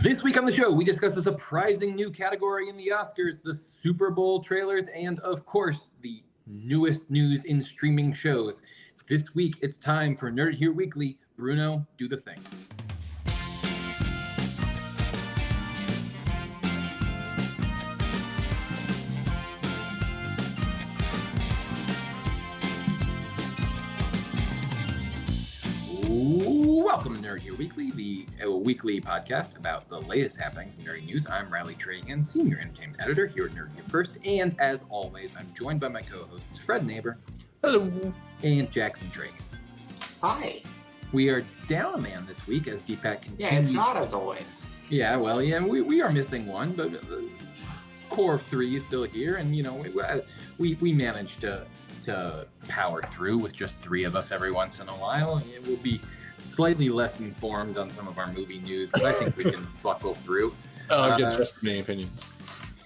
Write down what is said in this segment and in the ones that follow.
This week on the show, we discuss a surprising new category in the Oscars, the Super Bowl trailers, and of course, the newest news in streaming shows. This week, it's time for Nerd Here Weekly. Bruno, do the thing. Welcome to Nerd Here Weekly, the weekly podcast about the latest happenings in nerdy news. I'm Riley Trahan, Senior Entertainment Editor here at Nerd Here First, and as always, I'm joined by my co-hosts Fred Neighbor. Hello. And Jackson Trahan. Hi. We are down a man this week as Deepak continues. Yeah, it's not as always. Yeah, well, we are missing one, but the core of three is still here, and we managed to power through with just three of us every once in a while. It will be slightly less informed on some of our movie news, but I think we can buckle through. I'll give just many opinions.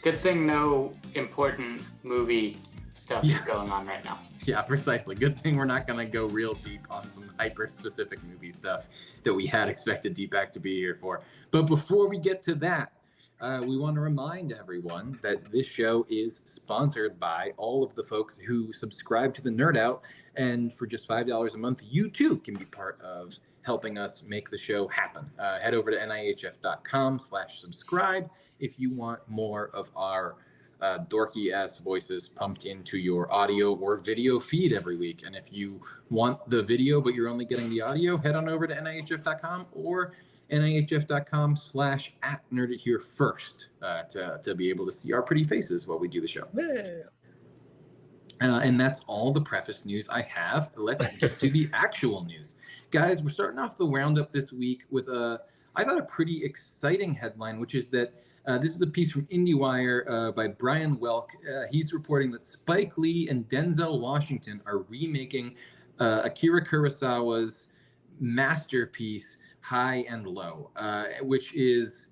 Good thing no important movie stuff is going on right now. Yeah, precisely. Good thing we're not going to go real deep on some hyper-specific movie stuff that we had expected Deepak to be here for. But before we get to that, we want to remind everyone that this show is sponsored by all of the folks who subscribe to the Nerd Out. And for just $5 a month, you too can be part of helping us make the show happen. Head over to NIHF.com/subscribe if you want more of our dorky ass voices pumped into your audio or video feed every week. And if you want the video, but you're only getting the audio, head on over to NIHF.com or NIHF.com/@NerdItHereFirst to be able to see our pretty faces while we do the show. Yeah. And that's all the preface news I have. Let's get to the actual news. Guys, we're starting off the roundup this week with I thought a pretty exciting headline, which is that this is a piece from IndieWire by Brian Welk. He's reporting that Spike Lee and Denzel Washington are remaking Akira Kurosawa's masterpiece, High and Low, which is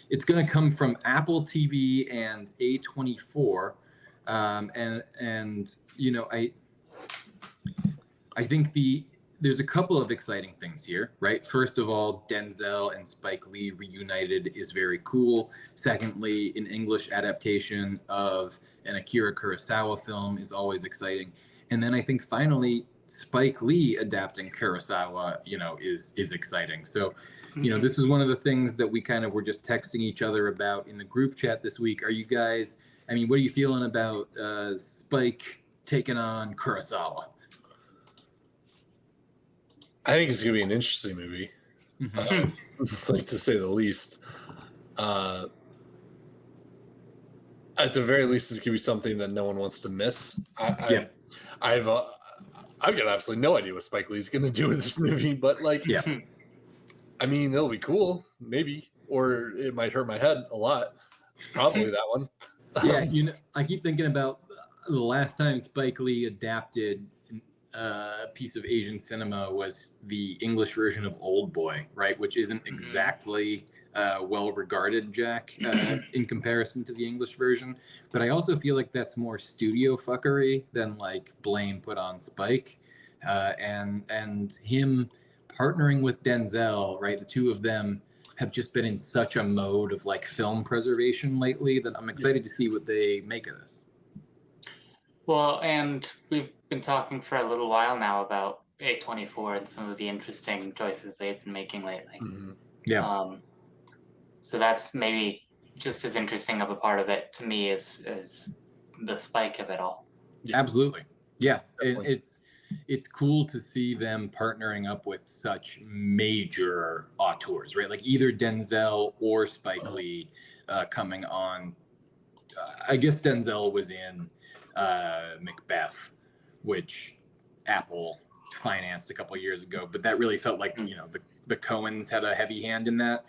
it's going to come from Apple TV and A24, and I think there's a couple of exciting things here, right? First of all, Denzel and Spike Lee reunited is very cool. Secondly, an English adaptation of an Akira Kurosawa film is always exciting. And then I think finally, Spike Lee adapting Kurosawa, is exciting. So, this is one of the things that we kind of were just texting each other about in the group chat this week. Are you guys, what are you feeling about Spike taking on Kurosawa? I think it's going to be an interesting movie, like to say the least. At the very least, it's going to be something that no one wants to miss. I've got absolutely no idea what Spike Lee's going to do with this movie, but it'll be cool, maybe, or it might hurt my head a lot. Probably that one. Yeah, I keep thinking about the last time Spike Lee adapted a piece of Asian cinema was the English version of Old Boy, right? Which isn't exactly well regarded, Jack, in comparison to the English version. But I also feel like that's more studio fuckery than like blame put on Spike, and him partnering with Denzel, right? The two of them have just been in such a mode of like film preservation lately that I'm excited to see what they make of this. Well, and we've been talking for a little while now about A24 and some of the interesting choices they've been making lately. Mm-hmm. Yeah. So that's maybe just as interesting of a part of it to me as the Spike of it all. Absolutely. Yeah. It's cool to see them partnering up with such major auteurs, right? Like either Denzel or Spike Lee coming on. I guess Denzel was in Macbeth, which Apple financed a couple of years ago, but that really felt like the Coens had a heavy hand in that.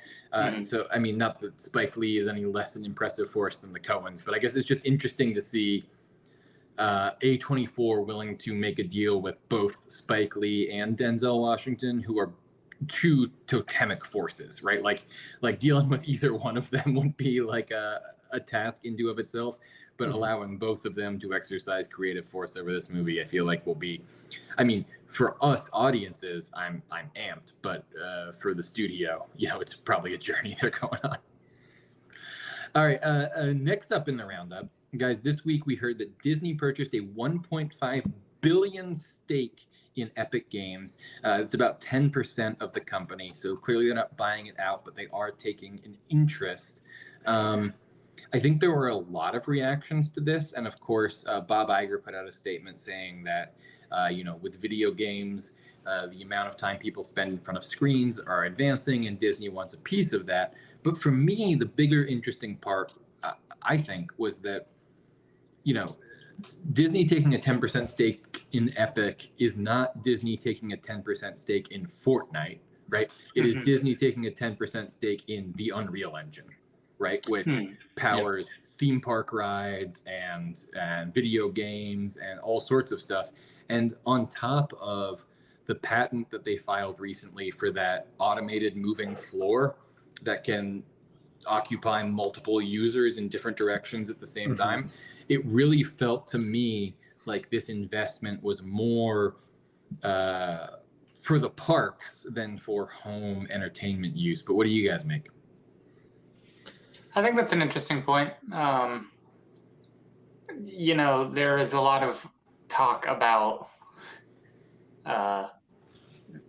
So not that Spike Lee is any less an impressive force than the Coens, but I guess it's just interesting to see A24 willing to make a deal with both Spike Lee and Denzel Washington, who are two totemic forces, right? Like dealing with either one of them would be like a task into of itself, but allowing both of them to exercise creative force over this movie, I feel like will be, for us audiences, I'm amped, but for the studio, it's probably a journey they're going on. All right, next up in the roundup, guys, this week we heard that Disney purchased a $1.5 billion stake in Epic Games. It's about 10% of the company, so clearly they're not buying it out, but they are taking an interest. I think there were a lot of reactions to this, and of course, Bob Iger put out a statement saying that, with video games, the amount of time people spend in front of screens are advancing, and Disney wants a piece of that. But for me, the bigger interesting part, I think, was that, Disney taking a 10% stake in Epic is not Disney taking a 10% stake in Fortnite, right? It is Disney taking a 10% stake in the Unreal Engine, right? Which powers theme park rides and video games and all sorts of stuff. And on top of the patent that they filed recently for that automated moving floor that can occupy multiple users in different directions at the same time, it really felt to me like this investment was more for the parks than for home entertainment use. But what do you guys make? I think that's an interesting point. There is a lot of talk about,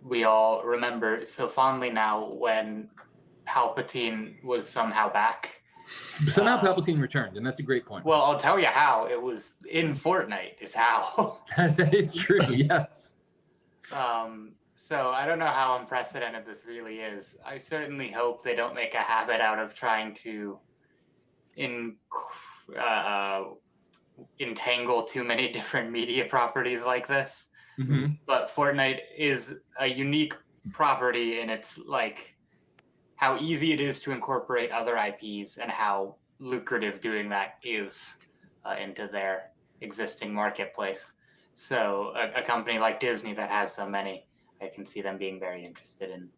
we all remember so fondly now when Palpatine was somehow back. Somehow Palpatine returned, and that's a great point. Well, I'll tell you how. It was in Fortnite is how. That is true, yes. So I don't know how unprecedented this really is. I certainly hope they don't make a habit out of trying to entangle too many different media properties like this. But Fortnite is a unique property in its how easy it is to incorporate other IPs and how lucrative doing that is into their existing marketplace. So a company like Disney that has so many, I can see them being very interested in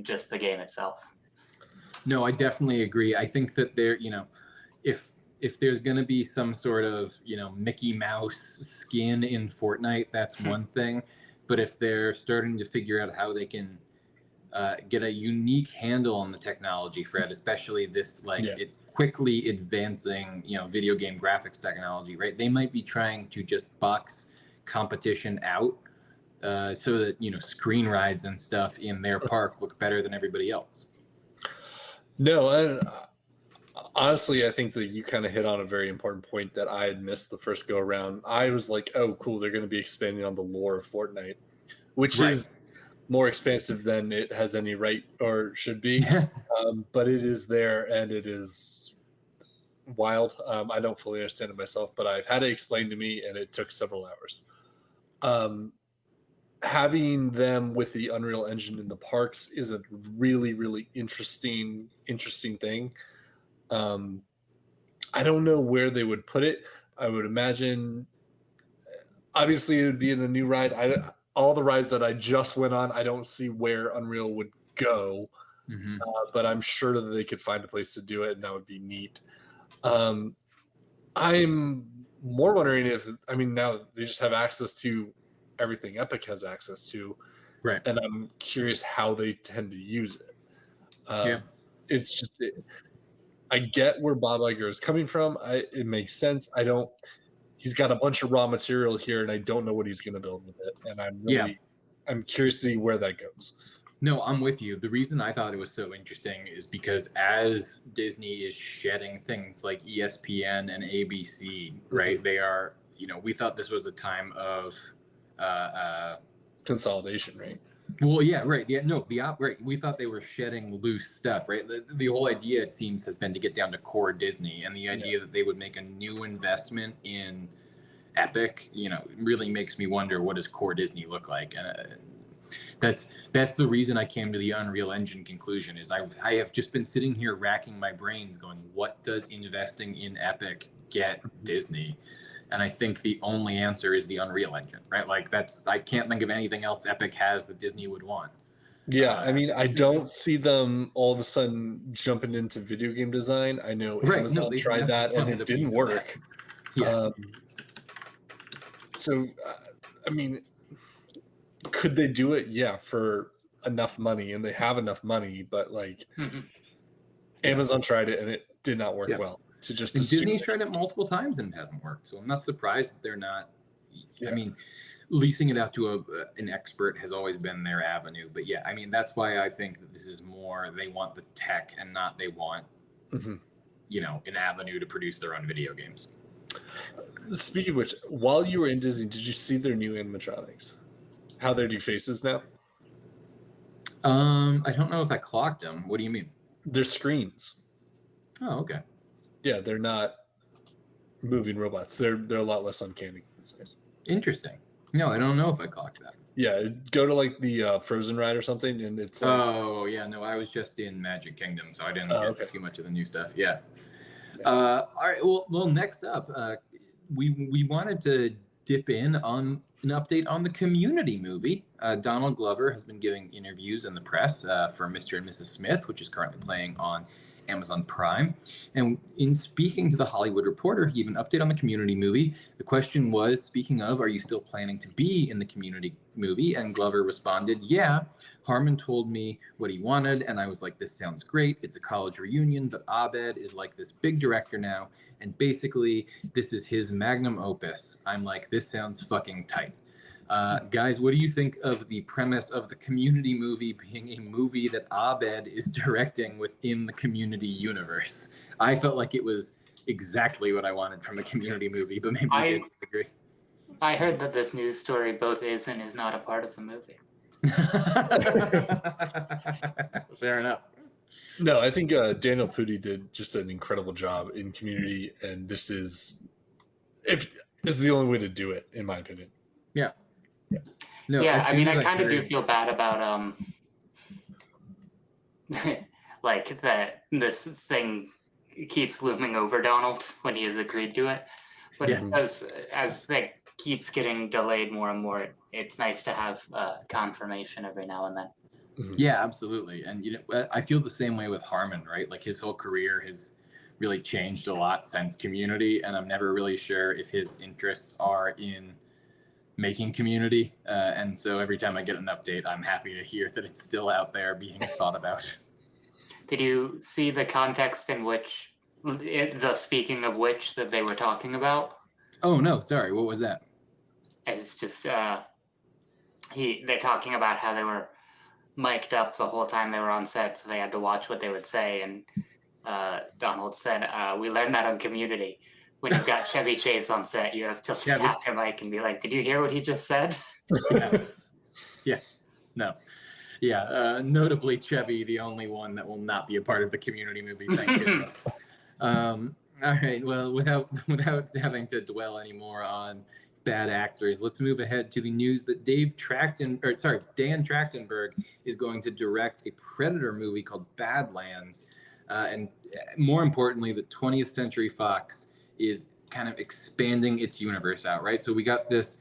just the game itself. No, I definitely agree. I think that there, if there's going to be some sort of, Mickey Mouse skin in Fortnite, that's one thing. But if they're starting to figure out how they can get a unique handle on the technology, Fred, especially this it quickly advancing, video game graphics technology, right? They might be trying to just box competition out so that, screen rides and stuff in their park look better than everybody else. No, honestly, I think that you kind of hit on a very important point that I had missed the first go around. I was like, oh, cool, they're going to be expanding on the lore of Fortnite, which is more expansive than it has any right or should be. But it is there, and it is wild. I don't fully understand it myself, but I've had it explained to me, and it took several hours. Having them with the Unreal Engine in the parks is a really, really interesting thing. I don't know where they would put it. I would imagine, obviously, it would be in a new ride. All the rides that I just went on, I don't see where Unreal would go, but I'm sure that they could find a place to do it, and that would be neat. I'm more wondering now they just have access to everything Epic has access to, right? And I'm curious how they tend to use it. It's just, I get where Bob Iger is coming from. It makes sense. He's got a bunch of raw material here, and I don't know what he's going to build with it. And I'm curious to see where that goes. No, I'm with you. The reason I thought it was so interesting is because as Disney is shedding things like ESPN and ABC, right? They are, we thought this was a time of consolidation, right? Well, yeah, right. Yeah, no, right. We thought they were shedding loose stuff, right? The whole idea, it seems, has been to get down to core Disney, and the idea that they would make a new investment in Epic, really makes me wonder, what does core Disney look like? And that's the reason I came to the Unreal Engine conclusion. Is I have just been sitting here racking my brains, going, what does investing in Epic get Disney? And I think the only answer is the Unreal Engine, right? I can't think of anything else Epic has that Disney would want. Yeah, I don't see them all of a sudden jumping into video game design. I know Amazon tried that and it didn't work. Yeah. Could they do it? Yeah, for enough money, and they have enough money, but like Amazon tried it and it did not work well. To just and Disney's tried it multiple times and it hasn't worked. So I'm not surprised that they're not. I mean, leasing it out to an expert has always been their avenue. But yeah, I mean, that's why I think that this is more they want the tech and not they want, you know, an avenue to produce their own video games. Speaking of which, while you were in Disney, did you see their new animatronics? How they do faces now? I don't know if I clocked them. What do you mean? They're screens. Oh, okay. Yeah, they're not moving robots. They're a lot less uncanny. Interesting. No, I don't know if I clocked that. Yeah, go to like the Frozen ride or something, and it's like, oh yeah, no, I was just in Magic Kingdom, so I didn't get too much of the new stuff. Yeah. All right. Well, next up, we wanted to dip in on an update on the Community movie. Donald Glover has been giving interviews in the press for Mr. and Mrs. Smith, which is currently playing on Amazon Prime. And in speaking to the Hollywood Reporter, he gave an update on the Community movie. The question was, speaking of, are you still planning to be in the Community movie? And Glover responded, yeah. Harmon told me what he wanted, and I was like, this sounds great. It's a college reunion, but Abed is like this big director now, and basically, this is his magnum opus. I'm like, this sounds fucking tight. Guys, what do you think of the premise of the Community movie being a movie that Abed is directing within the Community universe? I felt like it was exactly what I wanted from a Community movie, but maybe you guys disagree. I heard that this news story both is and is not a part of the movie. Fair enough. No, I think Daniel Pudi did just an incredible job in Community, and this is the only way to do it, in my opinion. Yeah. No, yeah, I mean, I kind of do feel bad about like that this thing keeps looming over Donald when he has agreed to it, but as that keeps getting delayed more and more, it's nice to have confirmation every now and then. Yeah, absolutely. And you know, I feel the same way with Harmon, right? Like his whole career has really changed a lot since Community, and I'm never really sure if his interests are in making Community. And so every time I get an update, I'm happy to hear that it's still out there being thought about. Did you see the context in which the speaking of which that they were talking about? Oh no, sorry. What was that? It's just they're talking about how they were mic'd up the whole time they were on set, so they had to watch what they would say. And Donald said, "We learned that on Community. When you've got Chevy Chase on set, you have to tap your mic and be like, did you hear what he just said?" Notably Chevy, the only one that will not be a part of the Community movie. Thank goodness. All right. Well, without having to dwell anymore on bad actors, let's move ahead to the news that Dan Trachtenberg is going to direct a Predator movie called Badlands, and more importantly, the 20th Century Fox is kind of expanding its universe out, right? So we got this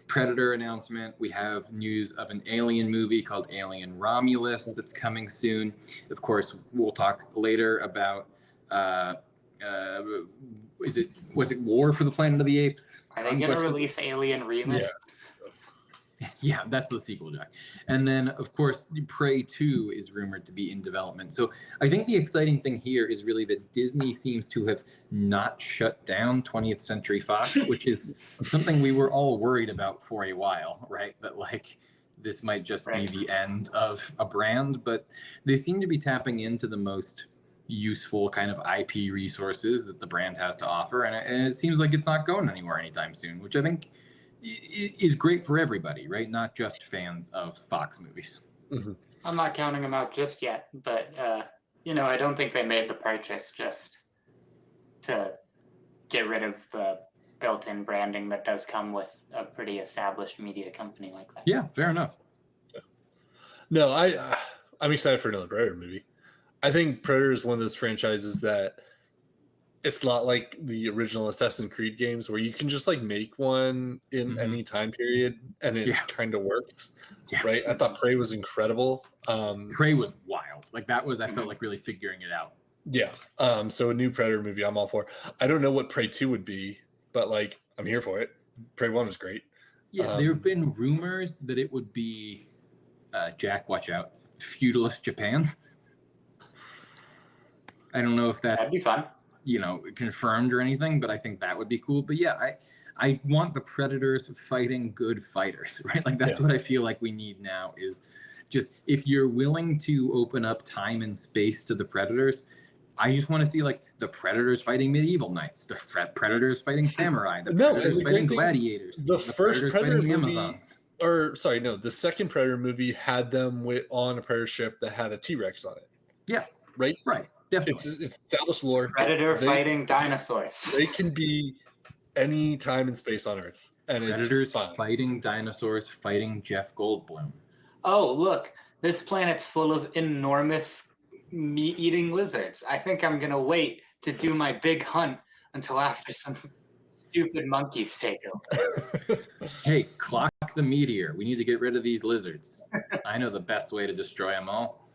Predator announcement. We have news of an Alien movie called Alien Romulus that's coming soon. Of course, we'll talk later about was it War for the Planet of the Apes? Are they going to release Alien Remix? Yeah, that's the sequel, Jack. And then, of course, Prey 2 is rumored to be in development. So I think the exciting thing here is really that Disney seems to have not shut down 20th Century Fox, which is something we were all worried about for a while, right? That like this might just be the end of a brand, but they seem to be tapping into the most useful kind of IP resources that the brand has to offer. And it seems like it's not going anywhere anytime soon, which I think is great for everybody, right? Not just fans of Fox movies. I'm not counting them out just yet, but I don't think they made the purchase just to get rid of the built-in branding that does come with a pretty established media company like that. Yeah, fair enough. No, I'm excited for another Predator movie. I think Predator is one of those franchises that it's not like the original Assassin's Creed games where you can just like make one in any time period and it kind of works, right? I thought Prey was incredible. Prey was wild. Like that was, I felt like really figuring it out. Yeah. So a new Predator movie, I'm all for. I don't know what Prey 2 would be, but like I'm here for it. Prey 1 was great. Yeah, there have been rumors that it would be, Jack, watch out, feudalist Japan. I don't know if that's That'd be fun. confirmed or anything, but I think that would be cool. But yeah, I want the Predators fighting good fighters, right? Like that's what I feel like we need now is just if you're willing to open up time and space to the Predators, I just want to see like the Predators fighting medieval knights, the Predators fighting samurai, the Predators fighting gladiators, the first Predators Predator fighting movie, Amazons. the second Predator movie had them on a Predator ship that had a T-Rex on it. Yeah. Right? Definitely. It's established lore. Predator fighting dinosaurs. They can be any time and space on Earth. And Predators it's fine. fighting dinosaurs, fighting Jeff Goldblum. Oh, look, this planet's full of enormous meat-eating lizards. I think I'm going to wait to do my big hunt until after some stupid monkeys take over. Hey, clock the meteor. We need to get rid of these lizards. I know the best way to destroy them all.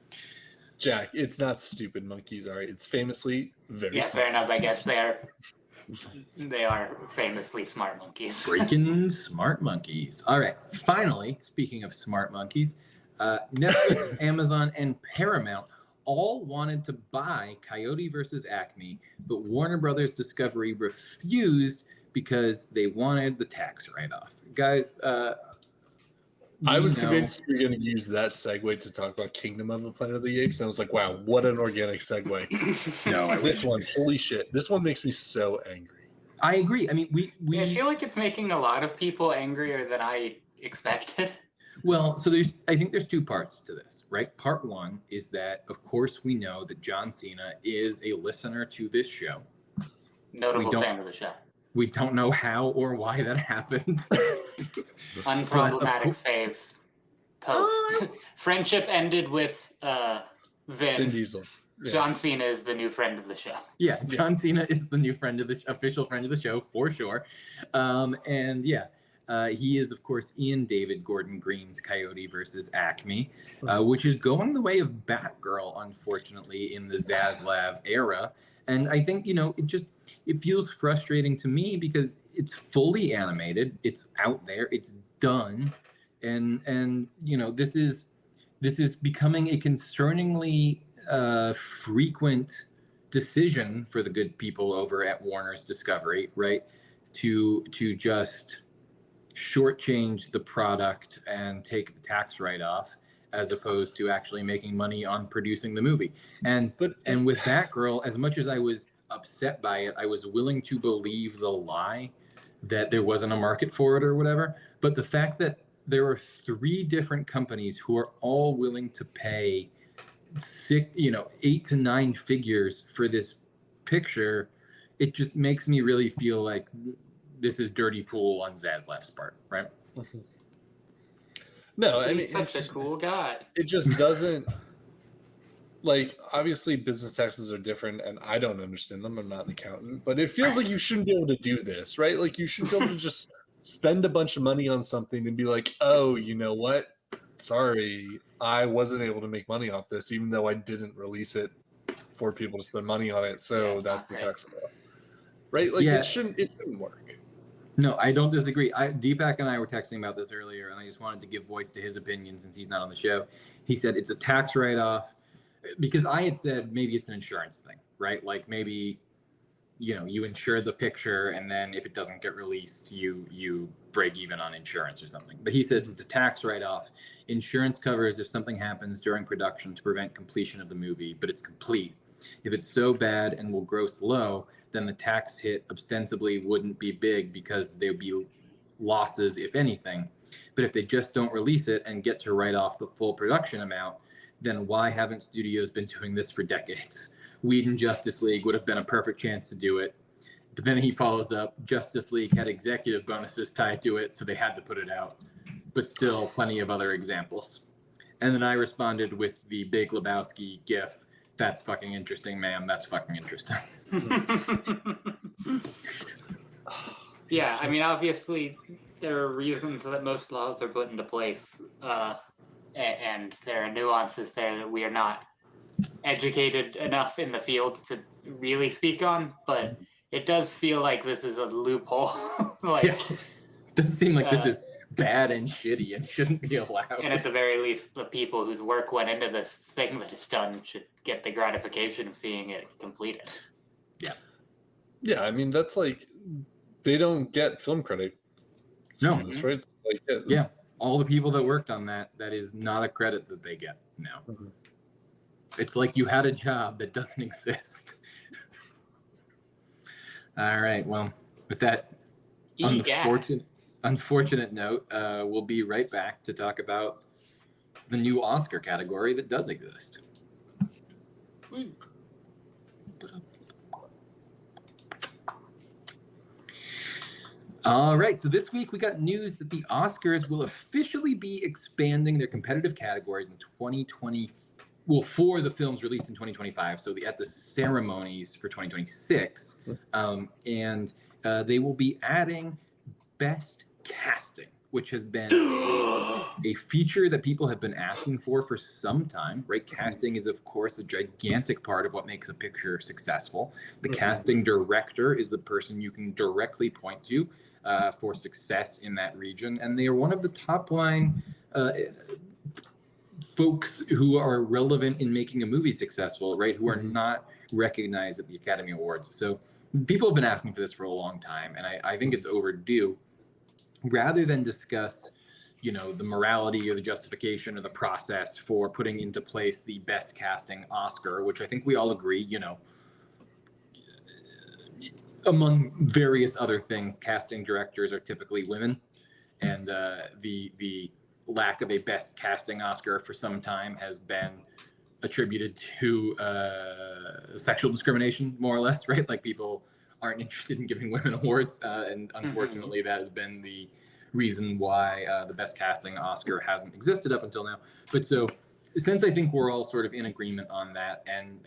Jack, it's not stupid monkeys, all right? It's famously very smart. Fair enough. I guess they are famously smart monkeys. Freaking smart monkeys. All right. Finally, speaking of smart monkeys, Netflix, Amazon, and Paramount all wanted to buy Coyote versus Acme, but Warner Brothers Discovery refused because they wanted the tax write-off. Guys, I was convinced you were going to use that segue to talk about Kingdom of the Planet of the Apes, and I was like, wow, what an organic segue. No, this one, holy shit. This one makes me so angry. I agree. I mean, I feel like it's making a lot of people angrier than I expected. Well, so I think there's two parts to this, right? Part one is that, of course, we know that John Cena is a listener to this show. Notable fan of the show. We don't know how or why that happened. Unproblematic fave post. Friendship ended with Vin Diesel. Yeah. John Cena is the new friend of the show. Yeah, John Cena is the new friend of the official friend of the show for sure. And yeah, he is of course Ian David Gordon Green's Coyote versus Acme, which is going the way of Batgirl, unfortunately, in the Zaslav era. And I think it feels frustrating to me because it's fully animated, it's out there, it's done, and this is becoming a concerningly frequent decision for the good people over at Warner's Discovery, right? To just shortchange the product and take the tax write-off, as opposed to actually making money on producing the movie. And with Batgirl, as much as I was upset by it, I was willing to believe the lie that there wasn't a market for it or whatever. But the fact that there are 3 different companies who are all willing to pay 8 to 9 figures for this picture, it just makes me really feel like this is dirty pool on Zaslav's part, right? No, I mean, he's such a cool guy. It just doesn't, like, obviously business taxes are different and I don't understand them. I'm not an accountant, but it feels like you shouldn't be able to do this, right? Like you should be able to just spend a bunch of money on something and be like, oh, you know what? Sorry, I wasn't able to make money off this, even though I didn't release it for people to spend money on it. So that's a tax write-off, right? Like it shouldn't work. No, I don't disagree. Deepak and I were texting about this earlier, and I just wanted to give voice to his opinion since he's not on the show. He said it's a tax write-off because I had said maybe it's an insurance thing, right? Like maybe, you insure the picture, and then if it doesn't get released, you break even on insurance or something. But he says it's a tax write-off. Insurance covers if something happens during production to prevent completion of the movie, but it's complete. If it's so bad and will gross low, then the tax hit ostensibly wouldn't be big because there'd be losses, if anything. But if they just don't release it and get to write off the full production amount, then why haven't studios been doing this for decades? Whedon Justice League would have been a perfect chance to do it. But then he follows up, Justice League had executive bonuses tied to it, so they had to put it out. But still, plenty of other examples. And then I responded with the Big Lebowski gif, that's fucking interesting, ma'am. That's fucking interesting. Yeah, I mean, obviously, there are reasons that most laws are put into place, and there are nuances there that we are not educated enough in the field to really speak on, but it does feel like this is a loophole. It does seem like this is bad and shitty and shouldn't be allowed. And at the very least, the people whose work went into this thing that is done should get the gratification of seeing it completed. Yeah, I mean, that's like, they don't get film credit. No. That's right. Like, Yeah, all the people that worked on that is not a credit that they get now. Mhm. It's like you had a job that doesn't exist. All right, well, with that unfortunate note, we'll be right back to talk about the new Oscar category that does exist. All right, so this week we got news that the Oscars will officially be expanding their competitive categories in 2020. Well, for the films released in 2025, so at the ceremonies for 2026, and they will be adding Best Casting, which has been a feature that people have been asking for some time, right? Casting is, of course, a gigantic part of what makes a picture successful. The casting director is the person you can directly point to for success in that region, and they are one of the top line folks who are relevant in making a movie successful, right? Who are not recognized at the Academy Awards. So people have been asking for this for a long time, and I think it's overdue. Rather than discuss, the morality or the justification or the process for putting into place the Best Casting Oscar, which I think we all agree, among various other things, casting directors are typically women, and the lack of a Best Casting Oscar for some time has been attributed to sexual discrimination, more or less, right? Like, people aren't interested in giving women awards, and unfortunately that has been the reason why the Best Casting Oscar hasn't existed up until now. But so, since I think we're all sort of in agreement on that, and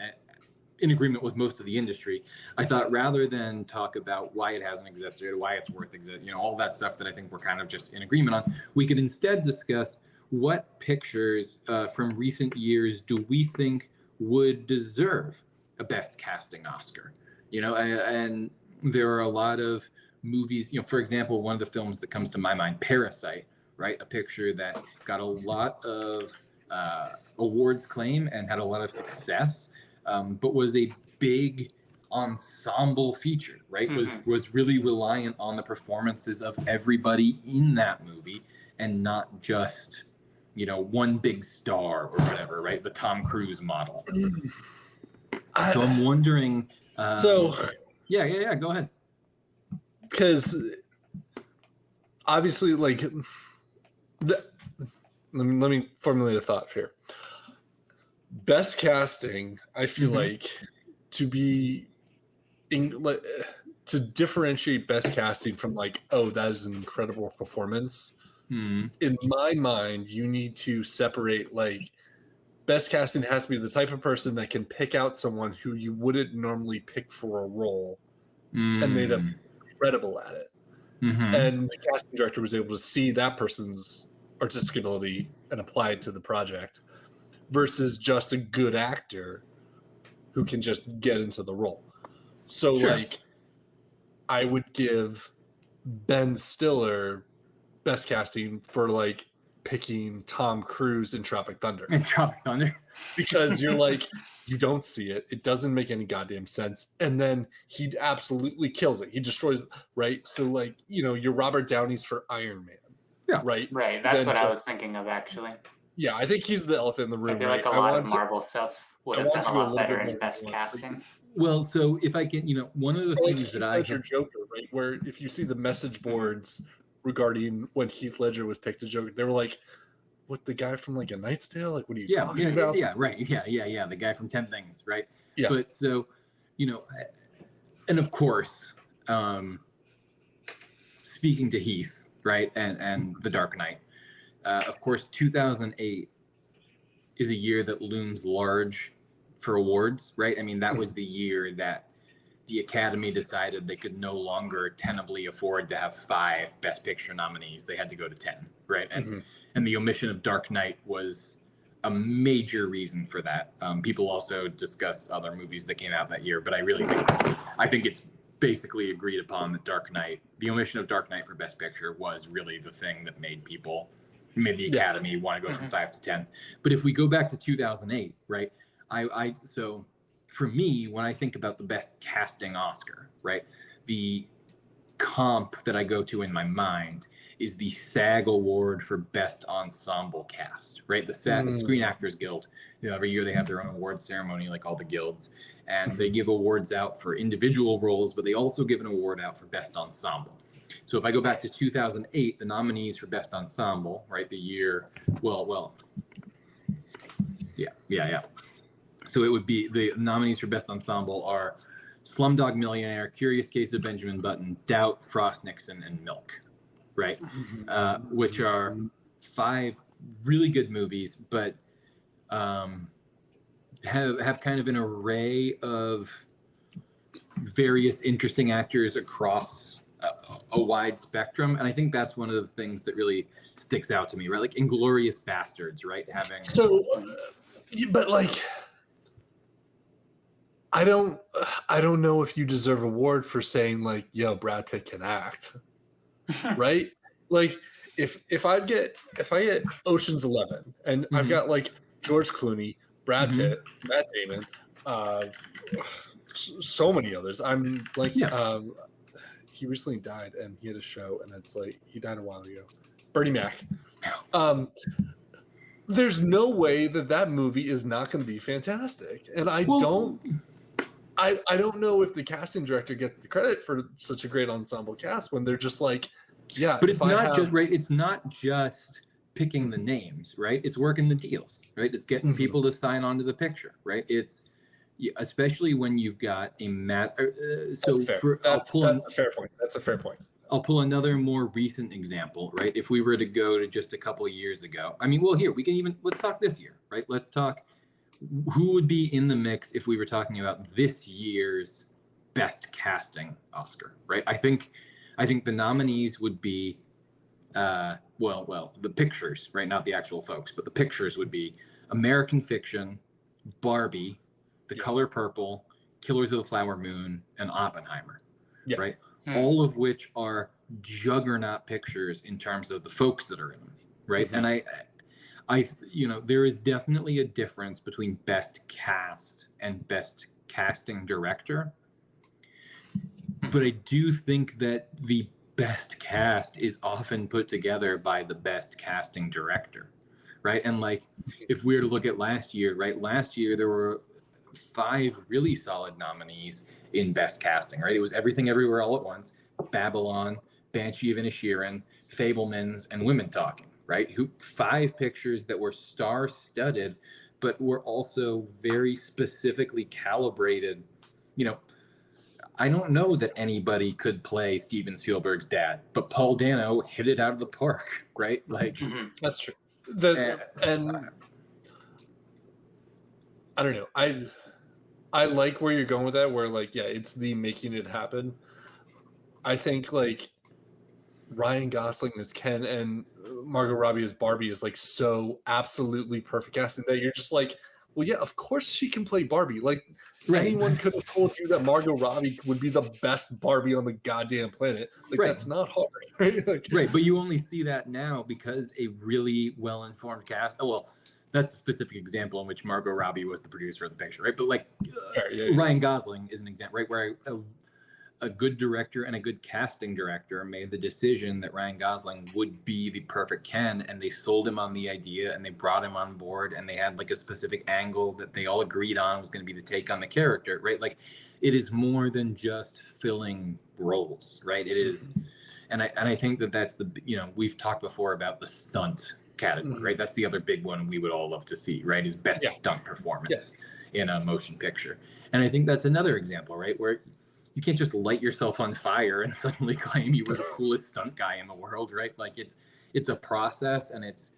in agreement with most of the industry, I thought rather than talk about why it hasn't existed, why it's worth existing, all that stuff that I think we're kind of just in agreement on, we could instead discuss what pictures from recent years do we think would deserve a Best Casting Oscar. And there are a lot of movies, for example, one of the films that comes to my mind, Parasite, right? A picture that got a lot of awards claim and had a lot of success, but was a big ensemble feature, right? Was really reliant on the performances of everybody in that movie and not just, one big star or whatever, right? The Tom Cruise model. So I'm wondering. Yeah, go ahead. Because obviously, like, let me formulate a thought here. Best casting, I feel like, to differentiate best casting from like, oh, that is an incredible performance. In my mind, you need to separate, like, best casting has to be the type of person that can pick out someone who you wouldn't normally pick for a role, and they'd be incredible at it. And the casting director was able to see that person's artistic ability and apply it to the project, versus just a good actor who can just get into the role. So, like, I would give Ben Stiller best casting for, like, picking Tom Cruise in Tropic Thunder. Because you're like, you don't see it. It doesn't make any goddamn sense. And then he absolutely kills it. He destroys it, right? So, like, your Robert Downey's for Iron Man. Yeah. Right? Right. That's what I was thinking of, actually. Yeah, I think he's the elephant in the room. I feel like a lot of Marvel stuff would have done a lot better in best casting. Well, so if I can, one of the things that I had... Joker, right? Where if you see the message boards regarding when Heath Ledger was picked as Joker, they were like, what, the guy from, like, A Knight's Tale? Like, what are you talking about? Yeah, right. Yeah. The guy from 10 Things, right? Yeah. But so, and of course, speaking to Heath, right, and The Dark Knight, of course, 2008 is a year that looms large for awards, right? I mean, that was the year that the Academy decided they could no longer tenably afford to have 5 Best Picture nominees. They had to go to 10, right? And the omission of Dark Knight was a major reason for that. People also discuss other movies that came out that year, but I think it's basically agreed upon that Dark Knight, the omission of Dark Knight for Best Picture, was really the thing that made the Academy want to go from 5 to 10. But if we go back to 2008, right? So for me, when I think about the Best Casting Oscar, right, the comp that I go to in my mind is the SAG Award for Best Ensemble Cast, right? The Screen Actors Guild. Every year they have their own award ceremony, like all the guilds, and they give awards out for individual roles, but they also give an award out for Best Ensemble. So if I go back to 2008, the nominees for Best Ensemble, right? The year, yeah. So it would be, the nominees for Best Ensemble are Slumdog Millionaire, Curious Case of Benjamin Button, Doubt, Frost Nixon, and Milk, right? Which are 5 really good movies, but have kind of an array of various interesting actors across a wide spectrum. And I think that's one of the things that really sticks out to me, right? Like Inglourious Bastards, right? But like, I don't know if you deserve an award for saying like, yo, Brad Pitt can act, right? Like if I get Ocean's 11 and I've got like George Clooney, Brad Pitt, Matt Damon, so many others. I'm like, he recently died and he had a show and it's like, he died a while ago. Bernie Mac. There's no way that movie is not going to be fantastic. And I don't know if the casting director gets the credit for such a great ensemble cast when they're just like, yeah. But it's not just right. It's not just picking the names, right? It's working the deals, right? It's getting people to sign on to the picture, right? It's especially when you've got a mass. That's a fair point. That's a fair point. I'll pull another more recent example, right? If we were to go to just a couple of years ago, I mean, well, here let's talk this year, right? Let's talk who would be in the mix if we were talking about this year's Best Casting Oscar, right? I think the nominees would be, the pictures, right? Not the actual folks, but the pictures would be American Fiction, Barbie, The Color Purple, Killers of the Flower Moon, and Oppenheimer, right? All of which are juggernaut pictures in terms of the folks that are in them, right? And I there is definitely a difference between Best Cast and Best Casting Director, but I do think that the best cast is often put together by the best casting director, right? And like, if we were to look at last year, right? Last year there were 5 really solid nominees in Best Casting, right? It was Everything Everywhere All at Once, Babylon, Banshee of Inisherin, Fabelmans, and Women Talking, right? 5 pictures that were star-studded, but were also very specifically calibrated. I don't know that anybody could play Steven Spielberg's dad, but Paul Dano hit it out of the park, right? Like, that's true. And I don't know. I like where you're going with that, where like, it's the making it happen. I think like Ryan Gosling as Ken and Margot Robbie as Barbie is like so absolutely perfect casting that you're just like, well, yeah, of course she can play Barbie. Like anyone could have told you that Margot Robbie would be the best Barbie on the goddamn planet. Like that's not hard, right? Right, but you only see that now because a really well-informed cast. Oh well, that's a specific example in which Margot Robbie was the producer of the picture, right? But like Ryan Gosling is an example, right, where a good director and a good casting director made the decision that Ryan Gosling would be the perfect Ken, and they sold him on the idea and they brought him on board and they had like a specific angle that they all agreed on was going to be the take on the character, right? Like it is more than just filling roles, right? It is, and I think that's the, we've talked before about the stunt category, right? That's the other big one we would all love to see, right? Is best stunt performance in a motion picture. And I think that's another example, right? Where you can't just light yourself on fire and suddenly claim you were the coolest stunt guy in the world, right? Like it's a process, and it's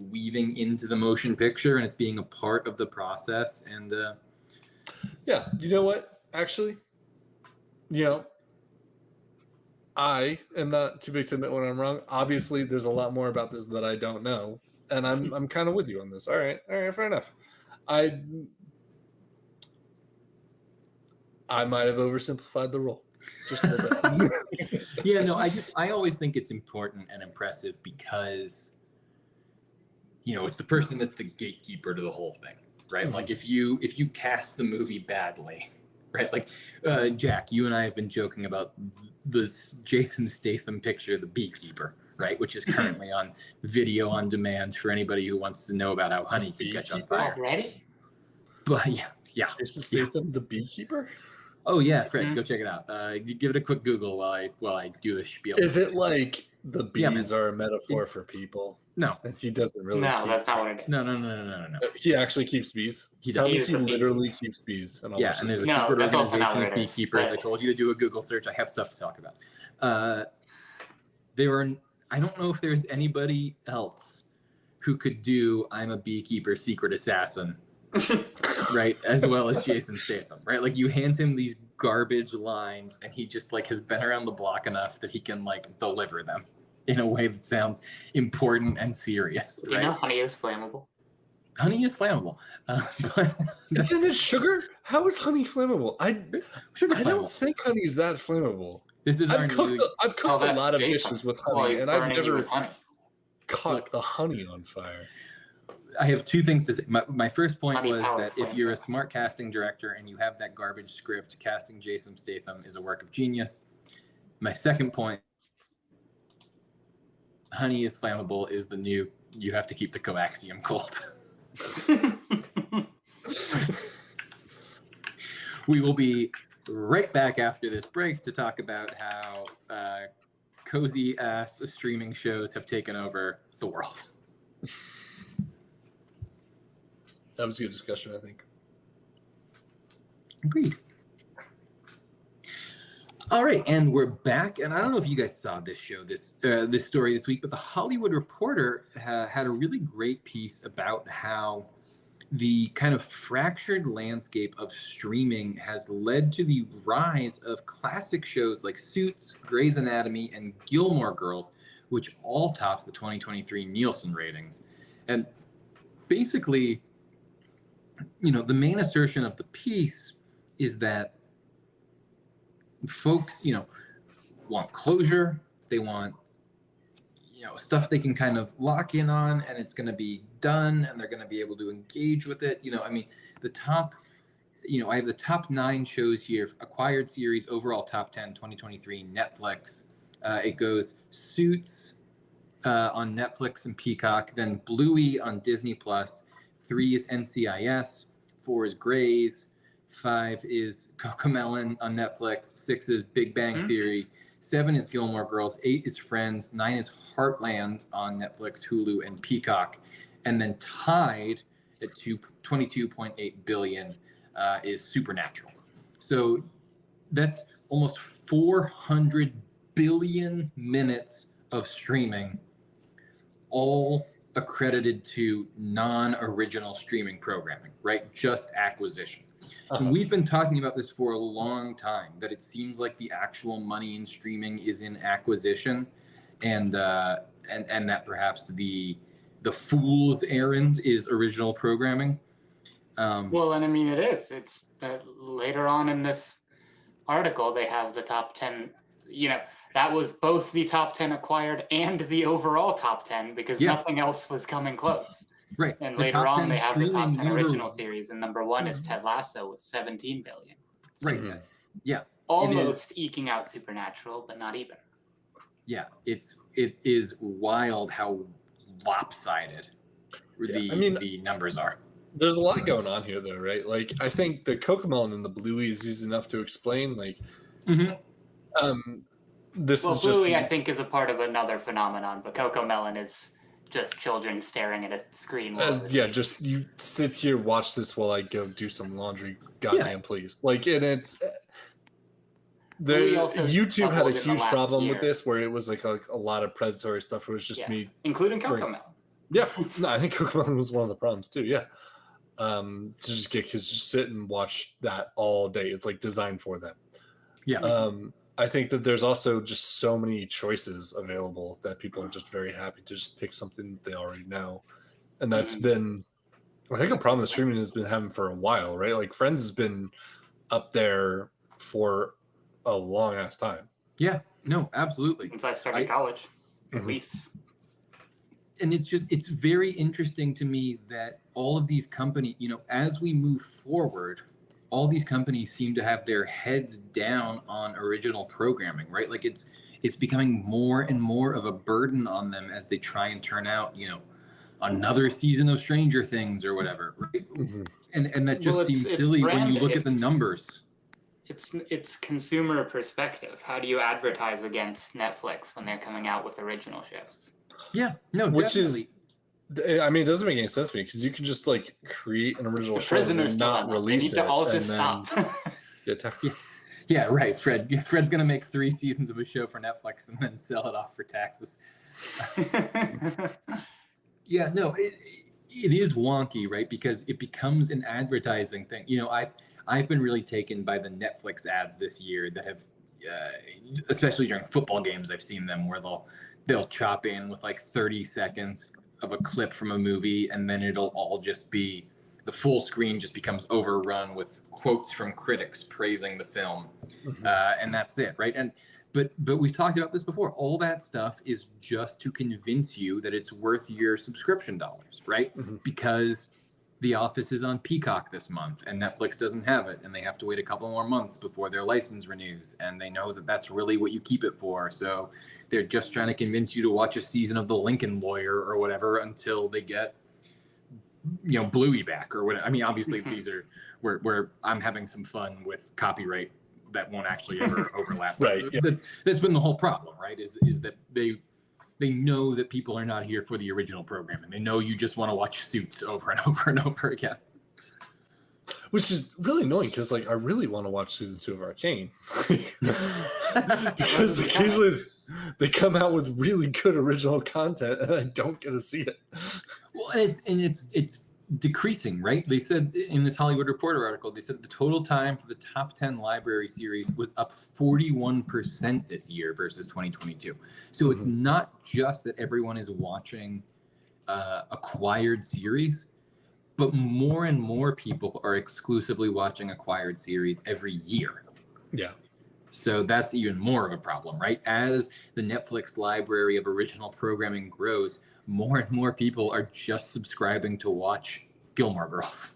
weaving into the motion picture, and it's being a part of the process. And you know what? Actually, I am not too big to admit when I'm wrong. Obviously, there's a lot more about this that I don't know, and I'm kind of with you on this. All right, fair enough. I might have oversimplified the role. Just a little bit. Yeah, no, I always think it's important and impressive because, it's the person that's the gatekeeper to the whole thing, right? Mhm. Like if you cast the movie badly, right? Like Jack, you and I have been joking about this Jason Statham picture, The Beekeeper, right? Which is currently on video on demand for anybody who wants to know about how honey can catch on fire. Already? But yeah. Jason Statham, the beekeeper? Oh yeah, Fred, go check it out. Give it a quick Google while I do the spiel. Is it like the bees Yeah, are a metaphor for people? No. And he doesn't really No, keep... that's not what it is. No. He actually keeps bees? Tell me does. he literally keeps bees. And I'll Yeah, watch and this. there's a No, secret that's also not organization what of it is, beekeepers. but- I told you to do a Google search. I have stuff to talk about. I don't know if there's anybody else who could do I'm a beekeeper secret assassin, right? As well as Jason Statham, right? Like you hand him these garbage lines and he just like has been around the block enough that he can like deliver them in a way that sounds important and serious, You right? know honey is flammable. Honey is flammable. But Isn't it sugar? How is honey flammable? sugar I don't flammable. think honey's that flammable. This is our I've cooked Oh, a that's lot of Jason. dishes with Well, honey, he's and I've burning you never with honey. caught Look. the honey on fire. I have two things to say. My first point Honey was powered that if you're a flamethrower. smart casting director and you have that garbage script, casting Jason Statham is a work of genius. My second point, honey is flammable is the new, you have to keep the coaxium cold. We will be right back after this break to talk about how cozy ass streaming shows have taken over the world. That was a good discussion, I think. Agreed. All right, and we're back. And I don't know if you guys saw this show, this story this week, but the Hollywood Reporter had a really great piece about how the kind of fractured landscape of streaming has led to the rise of classic shows like Suits, Grey's Anatomy, and Gilmore Girls, which all topped the 2023 Nielsen ratings. And basically, the main assertion of the piece is that folks, want closure. They want, stuff they can kind of lock in on and it's going to be done and they're going to be able to engage with it. The top, I have the top 9 shows here, acquired series, overall top 10, 2023, Netflix. It goes Suits on Netflix and Peacock, then Bluey on Disney+, 3 is NCIS, 4 is Grey's, 5 is Cocomelon on Netflix, 6 is Big Bang Theory, 7 is Gilmore Girls, 8 is Friends, 9 is Heartland on Netflix, Hulu, and Peacock, and then tied at 22.8 billion is Supernatural. So that's almost 400 billion minutes of streaming, all accredited to non-original streaming programming, right? Just acquisition. And we've been talking about this for a long time, that it seems like the actual money in streaming is in acquisition, and that perhaps the fool's errand is original programming. Well, and I mean, it is. It's later on in this article, they have the top 10, that was both the top 10 acquired and the overall top 10 because nothing else was coming close. Right. And The later top on, 10 they have the top 10 streaming original series, and number 1 is Ted Lasso with 17 billion. Right. Yeah. Almost eking out Supernatural, but not even. Yeah, it is wild how lopsided the numbers are. There's a lot going on here, though, right? Like, I think the Cocomelon and the Bluey is easy enough to explain. Like, this is Bluey, just... I think, is a part of another phenomenon, but Cocomelon is just children staring at a screen. Just you sit here, watch this while I go do some laundry. Goddamn, please. Like, and it's... YouTube had a huge problem with this, where it was like a lot of predatory stuff. It was just me, including Cocomelon. Yeah, no, I think Cocomelon was one of the problems too. Yeah, to just get kids to sit and watch that all day. It's like designed for them. Yeah. I think that there's also just so many choices available that people are just very happy to just pick something that they already know, and that's been, I think, a problem that streaming has been having for a while, right? Like Friends has been up there for a long ass time. Yeah, no, absolutely. Since I started college, at Mhm. least. And it's very interesting to me that all of these companies, as we move forward, all these companies seem to have their heads down on original programming, right? Like it's becoming more and more of a burden on them as they try and turn out, another season of Stranger Things or whatever, right? Mhm. And that just Well, seems it's silly when you brand- look at the it's- numbers. It's consumer perspective. How do you advertise against Netflix when they're coming out with original shows? Yeah, no, Which definitely. I mean, it doesn't make any sense to me because you can just like create an It's original the show and prisoner's then not dilemma. They release need to it. all and just then stop. Yeah, right, Fred. Fred's gonna make 3 seasons of a show for Netflix and then sell it off for taxes. Yeah, no, it is wonky, right? Because it becomes an advertising thing. I've been really taken by the Netflix ads this year that have, especially during football games, I've seen them where they'll chop in with like 30 seconds of a clip from a movie, and then it'll all just be the full screen just becomes overrun with quotes from critics praising the film, and that's it, right? But we've talked about this before. All that stuff is just to convince you that it's worth your subscription dollars, right? Mhm. Because The Office is on Peacock this month, and Netflix doesn't have it, and they have to wait a couple more months before their license renews, and they know that that's really what you keep it for. So they're just trying to convince you to watch a season of The Lincoln Lawyer or whatever until they get, Bluey back or whatever. I mean, obviously these are where I'm having some fun with copyright that won't actually ever overlap. Right, yeah. That's been the whole problem, right? Is that they know that people are not here for the original programming. They know you just want to watch Suits over and over and over again. Which is really annoying because like I really want to watch season 2 of Arcane. Because occasionally they come out with really good original content and I don't get to see it. Well, and it's decreasing, right? They said in this Hollywood Reporter article, they said the total time for the top 10 library series was up 41% this year versus 2022. So it's not just that everyone is watching acquired series, but more and more people are exclusively watching acquired series every year. Yeah. So that's even more of a problem, right? As the Netflix library of original programming grows, more and more people are just subscribing to watch Gilmore Girls.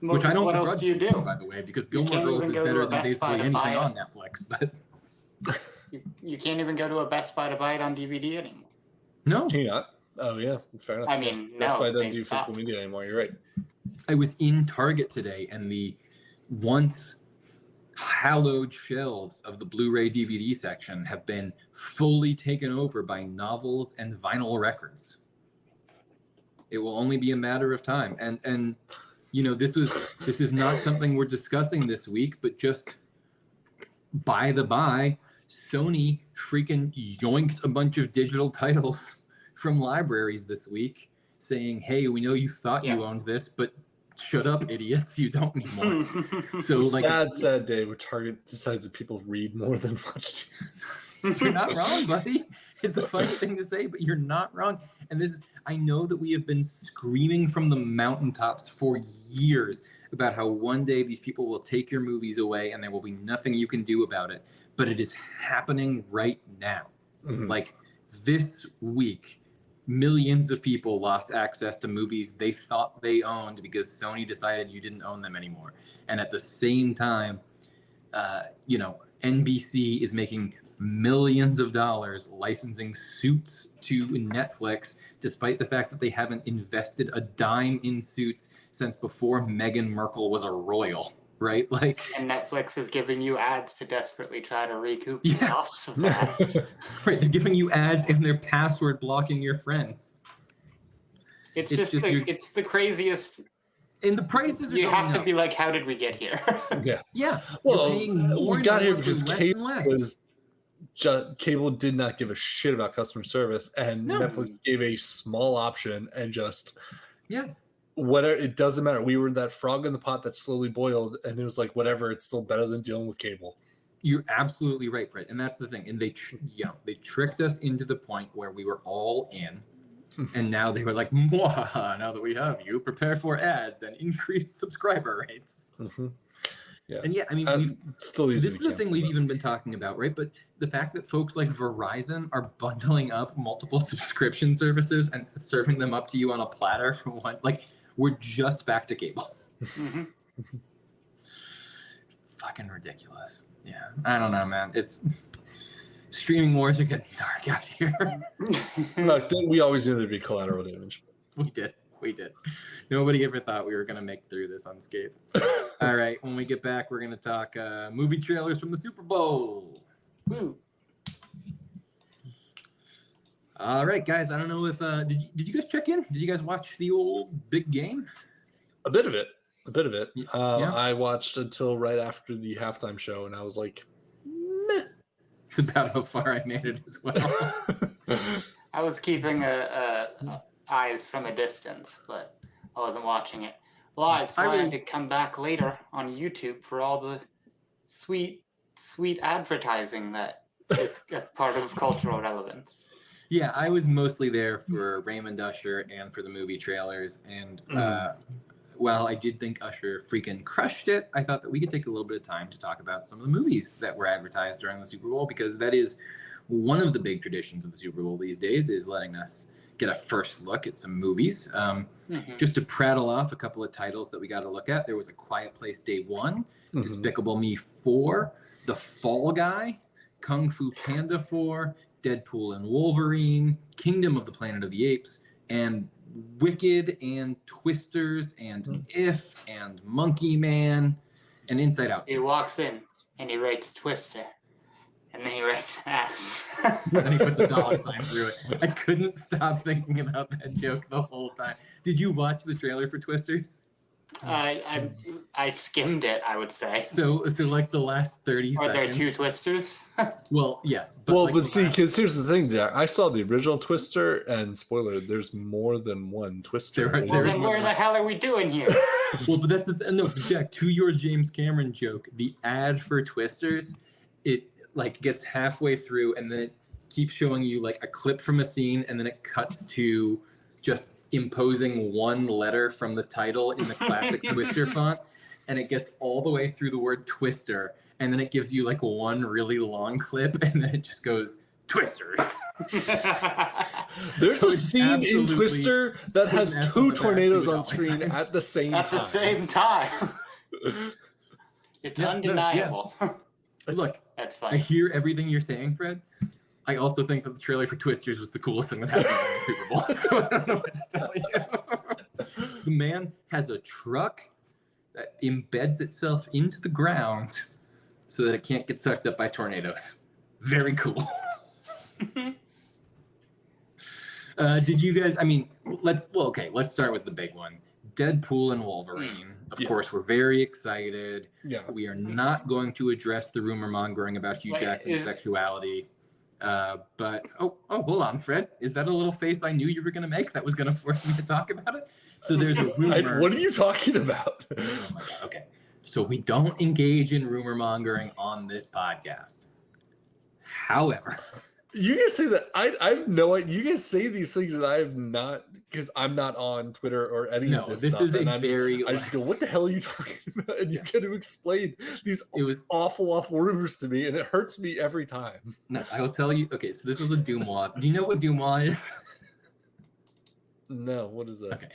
Which I don't What else begrudge do you people, do? by the way, because You Gilmore can't Girls even is go to better a than Best Buy basically to anything buy on it. Netflix. But You can't even go to a Best Buy to buy it on DVD anymore. no, Can you not? Oh yeah, fair enough. I mean, Best Buy doesn't they do stopped. physical media anymore. You're right. I was in Target today, and the once hallowed shelves of the Blu-ray DVD section have been fully taken over by novels and vinyl records. It will only be a matter of time. And this is not something we're discussing this week, but just by the by, Sony freaking yoinked a bunch of digital titles from libraries this week, saying, "Hey, we know you thought you owned this, but shut up, idiots! You don't anymore." So, sad day where Target decides that people read more than watch TV. You're not wrong, buddy. It's a funny thing to say, but you're not wrong. And I know that we have been screaming from the mountaintops for years about how one day these people will take your movies away and there will be nothing you can do about it. But it is happening right now. Like this week, millions of people lost access to movies they thought they owned because Sony decided you didn't own them anymore. And at the same time, NBC is making millions of dollars licensing Suits to Netflix, despite the fact that they haven't invested a dime in Suits since before Meghan Markle was a royal, right? And Netflix is giving you ads to desperately try to recoup the costs of that. Right, they're giving you ads and they're password blocking your friends. It's the craziest. And the prices are you going have to up. be like, how did we get here? Yeah. Well, we got here because cable did not give a shit about customer service, and Netflix gave a small option and just whatever. It doesn't matter. We were that frog in the pot that slowly boiled, and it was like whatever. It's still better than dealing with cable. You're absolutely right, Fred, and that's the thing. And they tricked us into the point where we were all in. And now they were like, now that we have you, prepare for ads and increased subscriber rates. Yeah. And yeah, I mean, still easy. this is the thing we've even been talking about, right? But the fact that folks like Verizon are bundling up multiple subscription services and serving them up to you on a platter for one, like, we're just back to cable. Mm-hmm. Fucking ridiculous. Yeah, I don't know, man. It's streaming wars are getting dark out here. Look, we always knew there'd be collateral damage. We did. Nobody ever thought we were gonna make through this unscathed. All right, when we get back, we're gonna talk movie trailers from the Super Bowl. Woo. All right, guys. I don't know if did you guys check in? Did you guys watch the old big game? A bit of it. Yeah. I watched until right after the halftime show, and I was like, meh. It's about how far I made it as well. I was keeping eyes from a distance, but I wasn't watching it live, so I had to come back later on YouTube for all the sweet advertising that is a part of cultural relevance. Yeah, I was mostly there for Raymond Usher and for the movie trailers, and while I did think Usher freaking crushed it, I thought that we could take a little bit of time to talk about some of the movies that were advertised during the Super Bowl, because that is one of the big traditions of the Super Bowl these days, is letting us get a first look at some movies. Just to prattle off a couple of titles that we got to look at. There was A Quiet Place Day 1, Despicable Me 4, The Fall Guy, Kung Fu Panda 4, Deadpool and Wolverine, Kingdom of the Planet of the Apes, and Wicked and Twisters and If and Monkey Man and Inside Out. He walks in and he writes Twister, and then he writes ass. And he puts a dollar sign through it. I couldn't stop thinking about that joke the whole time. Did you watch the trailer for Twisters? I skimmed it, I would say. So like the last 30 seconds. Are there two Twisters? Well, yes. But see, because here's the thing, Jack. I saw the original Twister, and spoiler, there's more than one Twister. Then where the hell are we doing here? Well, but that's no, Jack. To your James Cameron joke, the ad for Twisters, it like gets halfway through, and then it keeps showing you like a clip from a scene, and then it cuts to just imposing one letter from the title in the classic Twister font, and it gets all the way through the word Twister, and then it gives you like one really long clip, and then it just goes Twisters. There's a scene in Twister that has two tornadoes on screen at the same time. At the same time. It's undeniable. Look, that's fine. I hear everything you're saying, Fred. I also think that the trailer for Twisters was the coolest thing that happened in the Super Bowl. So I don't know what to tell you. The man has a truck that embeds itself into the ground so that it can't get sucked up by tornadoes. Very cool. Did you guys? I mean, let's start with the big one. Deadpool and Wolverine. Of course, we're very excited. Yeah. We are not going to address the rumor mongering about Hugh Jackman's sexuality. But hold on, Fred. Is that a little face I knew you were going to make that was going to force me to talk about it? So there's a rumor. What are you talking about? Oh my God. Okay. So we don't engage in rumor mongering on this podcast. However, you guys say that I have no idea. You guys say these things that I have not, because I'm not on Twitter or any of this stuff. Is and I just go, what the hell are you talking about? And you got to explain these awful rumors to me, and it hurts me every time. No, I will tell you. Okay, so this was a Deuxmoi. Do you know what Deuxmoi is? No, what is that? Okay,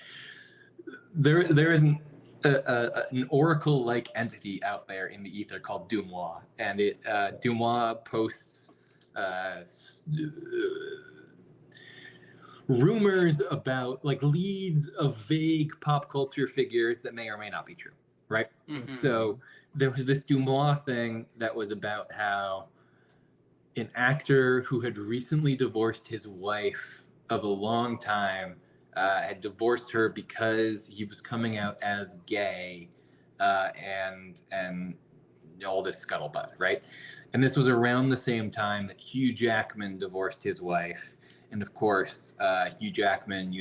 there is an oracle-like entity out there in the ether called Deuxmoi, and Deuxmoi posts rumors about like leads of vague pop culture figures that may or may not be true, right? Mm-hmm. So there was this Deuxmoi thing that was about how an actor who had recently divorced his wife of a long time had divorced her because he was coming out as gay, and all this scuttlebutt, right? And this was around the same time that Hugh Jackman divorced his wife. And of course, Hugh Jackman,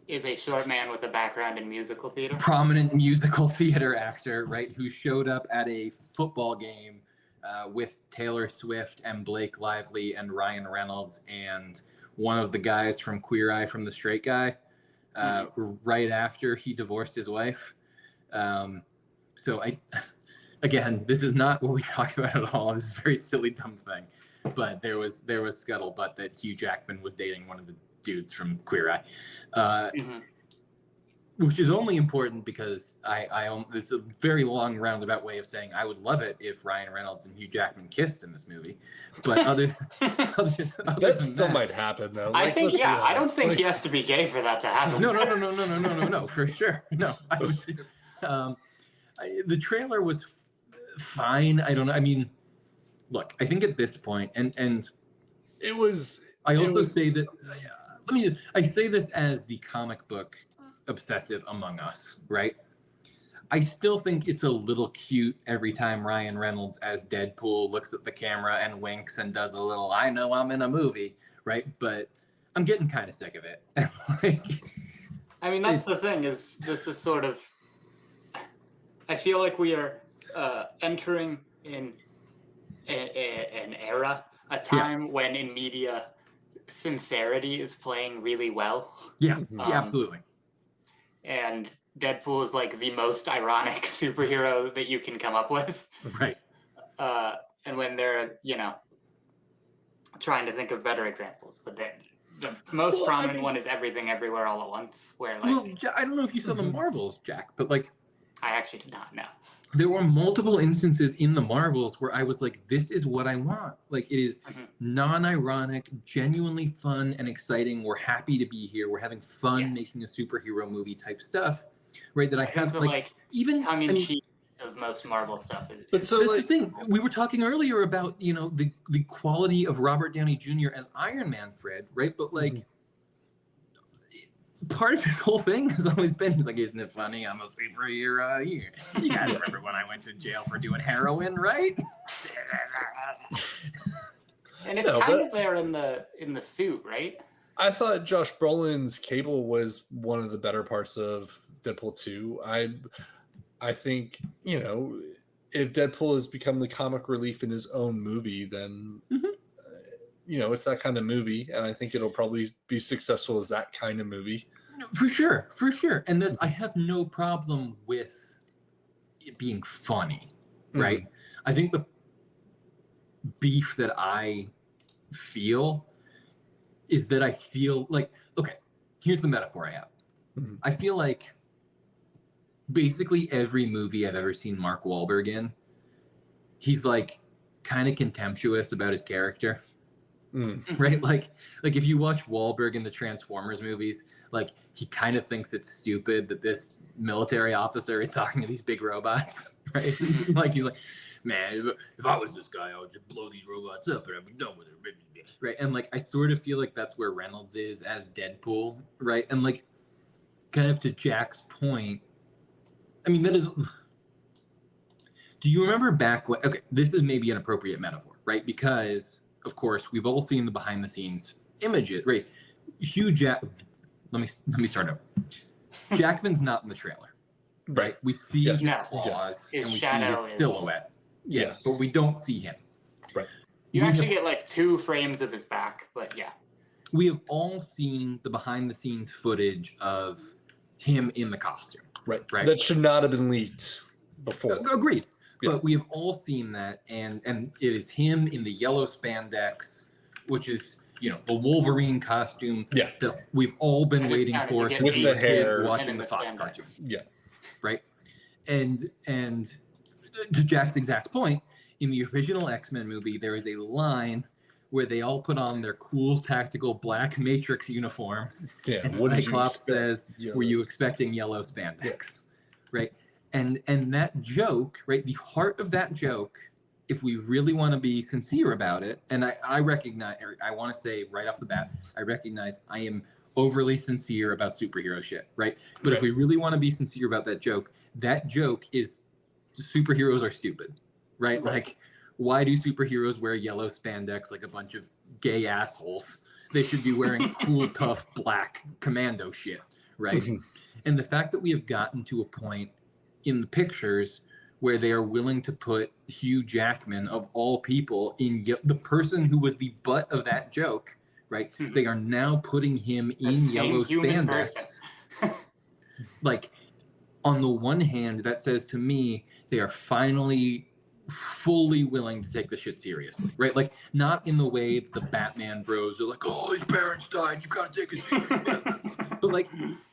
is a short man with a background in musical theater. Prominent musical theater actor, right? Who showed up at a football game with Taylor Swift and Blake Lively and Ryan Reynolds and one of the guys from Queer Eye from the Straight Guy, right after he divorced his wife. So again, this is not what we talk about at all. This is a very silly, dumb thing. But there was scuttlebutt that Hugh Jackman was dating one of the dudes from Queer Eye, which is only important because it's a very long roundabout way of saying I would love it if Ryan Reynolds and Hugh Jackman kissed in this movie. But that still might happen though. I think I don't think he has to be gay for that to happen. No, for sure. No, the trailer was fine. I don't know. I mean, look, I think at this point, and it was. I say that. I say this as the comic book obsessive among us, right? I still think it's a little cute every time Ryan Reynolds as Deadpool looks at the camera and winks and does a little "I know I'm in a movie," right? But I'm getting kind of sick of it. I mean, that's the thing. Is this is sort of? I feel like we are entering in an era, a time when in media, sincerity is playing really well. Yeah, absolutely. And Deadpool is like the most ironic superhero that you can come up with. Right. And when they're, trying to think of better examples, but then the most prominent one is Everything Everywhere All at Once, where like... Well, I don't know if you saw the Marvels, Jack, but like... I actually did not know. There were multiple instances in the Marvels where I was like, this is what I want. Like, it is non-ironic, genuinely fun and exciting. We're happy to be here. We're having fun making a superhero movie type stuff, right? That I have, like even... tongue-in-cheek of most Marvel stuff is... But so, that's the thing. We were talking earlier about, the quality of Robert Downey Jr. as Iron Man, Fred, right? But, like... Part of his whole thing has always been, he's like, isn't it funny? I'm a superhero. You guys remember when I went to jail for doing heroin, right? And it's kind of there in the suit, right? I thought Josh Brolin's Cable was one of the better parts of Deadpool 2. I think, if Deadpool has become the comic relief in his own movie, then it's that kind of movie, and I think it'll probably be successful as that kind of movie. For sure. And I have no problem with it being funny, right? I think the beef that I feel is that I feel like, okay, here's the metaphor I have. I feel like basically every movie I've ever seen Mark Wahlberg in, he's like kind of contemptuous about his character. Right? Like if you watch Wahlberg in the Transformers movies, like he kind of thinks it's stupid that this military officer is talking to these big robots, right? Like he's like, man, if I was this guy, I would just blow these robots up and I'd be done with it, right? And like I sort of feel like that's where Reynolds is as Deadpool, right? And like kind of to Jack's point, I mean, that is... Do you remember back when... Okay, this is maybe an appropriate metaphor, right? Because... Of course, we've all seen the behind-the-scenes images, right? Let me start over. Jackman's not in the trailer, right? We see his claws and we see his silhouette. Yes, but we don't see him. Right. You actually get like 2 frames of his back, but yeah. We have all seen the behind-the-scenes footage of him in the costume. Right. That should not have been leaked before. Agreed. Yeah. But we have all seen that, and it is him in the yellow spandex, which is, the Wolverine costume that we've all been waiting for since with the hair, kids watching the Fox cartoon. Yeah. Right? And to Jack's exact point, in the original X-Men movie, there is a line where they all put on their cool tactical black Matrix uniforms. Yeah. And Cyclops says, were you expecting yellow spandex? Yeah. Right? And that joke, right, the heart of that joke, if we really want to be sincere about it, and I recognize, I want to say right off the bat, I recognize I am overly sincere about superhero shit, right? But if we really want to be sincere about that joke is superheroes are stupid, right? Like, why do superheroes wear yellow spandex like a bunch of gay assholes? They should be wearing cool, tough, black commando shit, right? And the fact that we have gotten to a point in the pictures where they are willing to put Hugh Jackman, of all people, in the person who was the butt of that joke, right? They are now putting him in yellow spandex. Like, on the one hand, that says to me they are finally fully willing to take the shit seriously, right? Like, not in the way that the Batman bros are like, oh, his parents died, you gotta take it seriously. But like,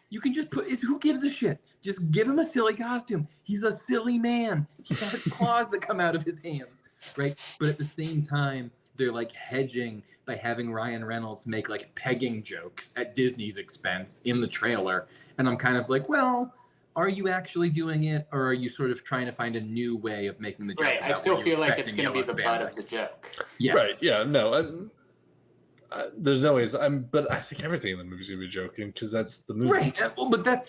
you can just who gives a shit? Just give him a silly costume. He's a silly man. He has claws that come out of his hands, right? But at the same time, they're like hedging by having Ryan Reynolds make like pegging jokes at Disney's expense in the trailer. And I'm kind of like, well, are you actually doing it, or are you sort of trying to find a new way of making the joke? Right. I still feel like it's going to be the butt of the joke. Yes. Right. Yeah. No. There's no ways. But I think everything in the movie's gonna be joking because that's the movie. Right. Well, but that's.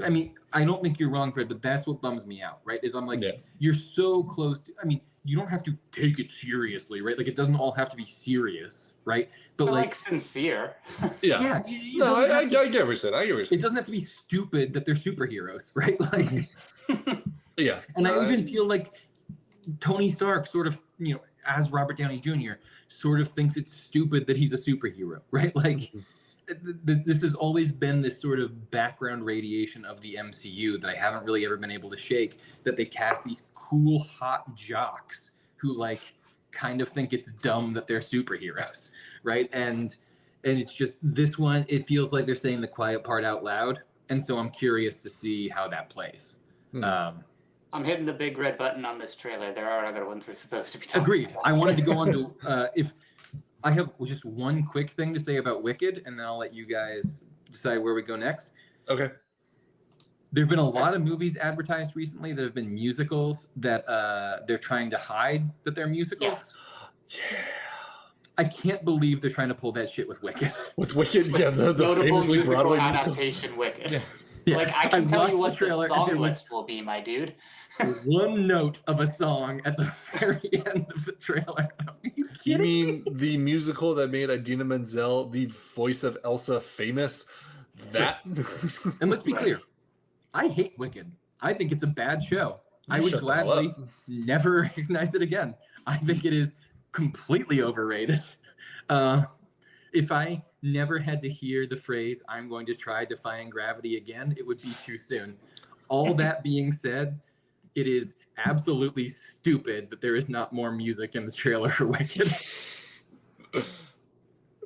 I mean, I don't think you're wrong, Fred. But that's what bums me out. Right? Is I'm like, you're so close to. I mean, you don't have to take it seriously, right? Like, it doesn't all have to be serious, right? But like sincere. Yeah. No, I get what you're saying. It doesn't have to be stupid that they're superheroes, right? Like. Yeah. And I even feel like Tony Stark sort of, as Robert Downey Jr., sort of thinks it's stupid that he's a superhero, right? Like, this has always been this sort of background radiation of the MCU that I haven't really ever been able to shake, that they cast these cool, hot jocks who, like, kind of think it's dumb that they're superheroes, right? And it's just, this one, it feels like they're saying the quiet part out loud, and so I'm curious to see how that plays. I'm hitting the big red button on this trailer. There are other ones we're supposed to be talking Agreed. about. I wanted to go on to if I have just one quick thing to say about Wicked, and then I'll let you guys decide where we go next. Okay. There've been a lot of movies advertised recently that have been musicals that they're trying to hide that they're musicals. Yeah. I can't believe they're trying to pull that shit with Wicked. With Wicked, yeah, the famously musical Broadway adaptation Wicked. Yeah. Yeah. Like, I can tell you what the song was list will be, my dude. one note of a song at the very end of the trailer. I was like, you mean the musical that made Idina Menzel, the voice of Elsa, famous? That? And let's be clear, I hate Wicked. I think it's a bad show. I would gladly never recognize it again. I think it is completely overrated. If I never had to hear the phrase, I'm going to try defying gravity again, it would be too soon. All that being said, it is absolutely stupid that there is not more music in the trailer for Wicked.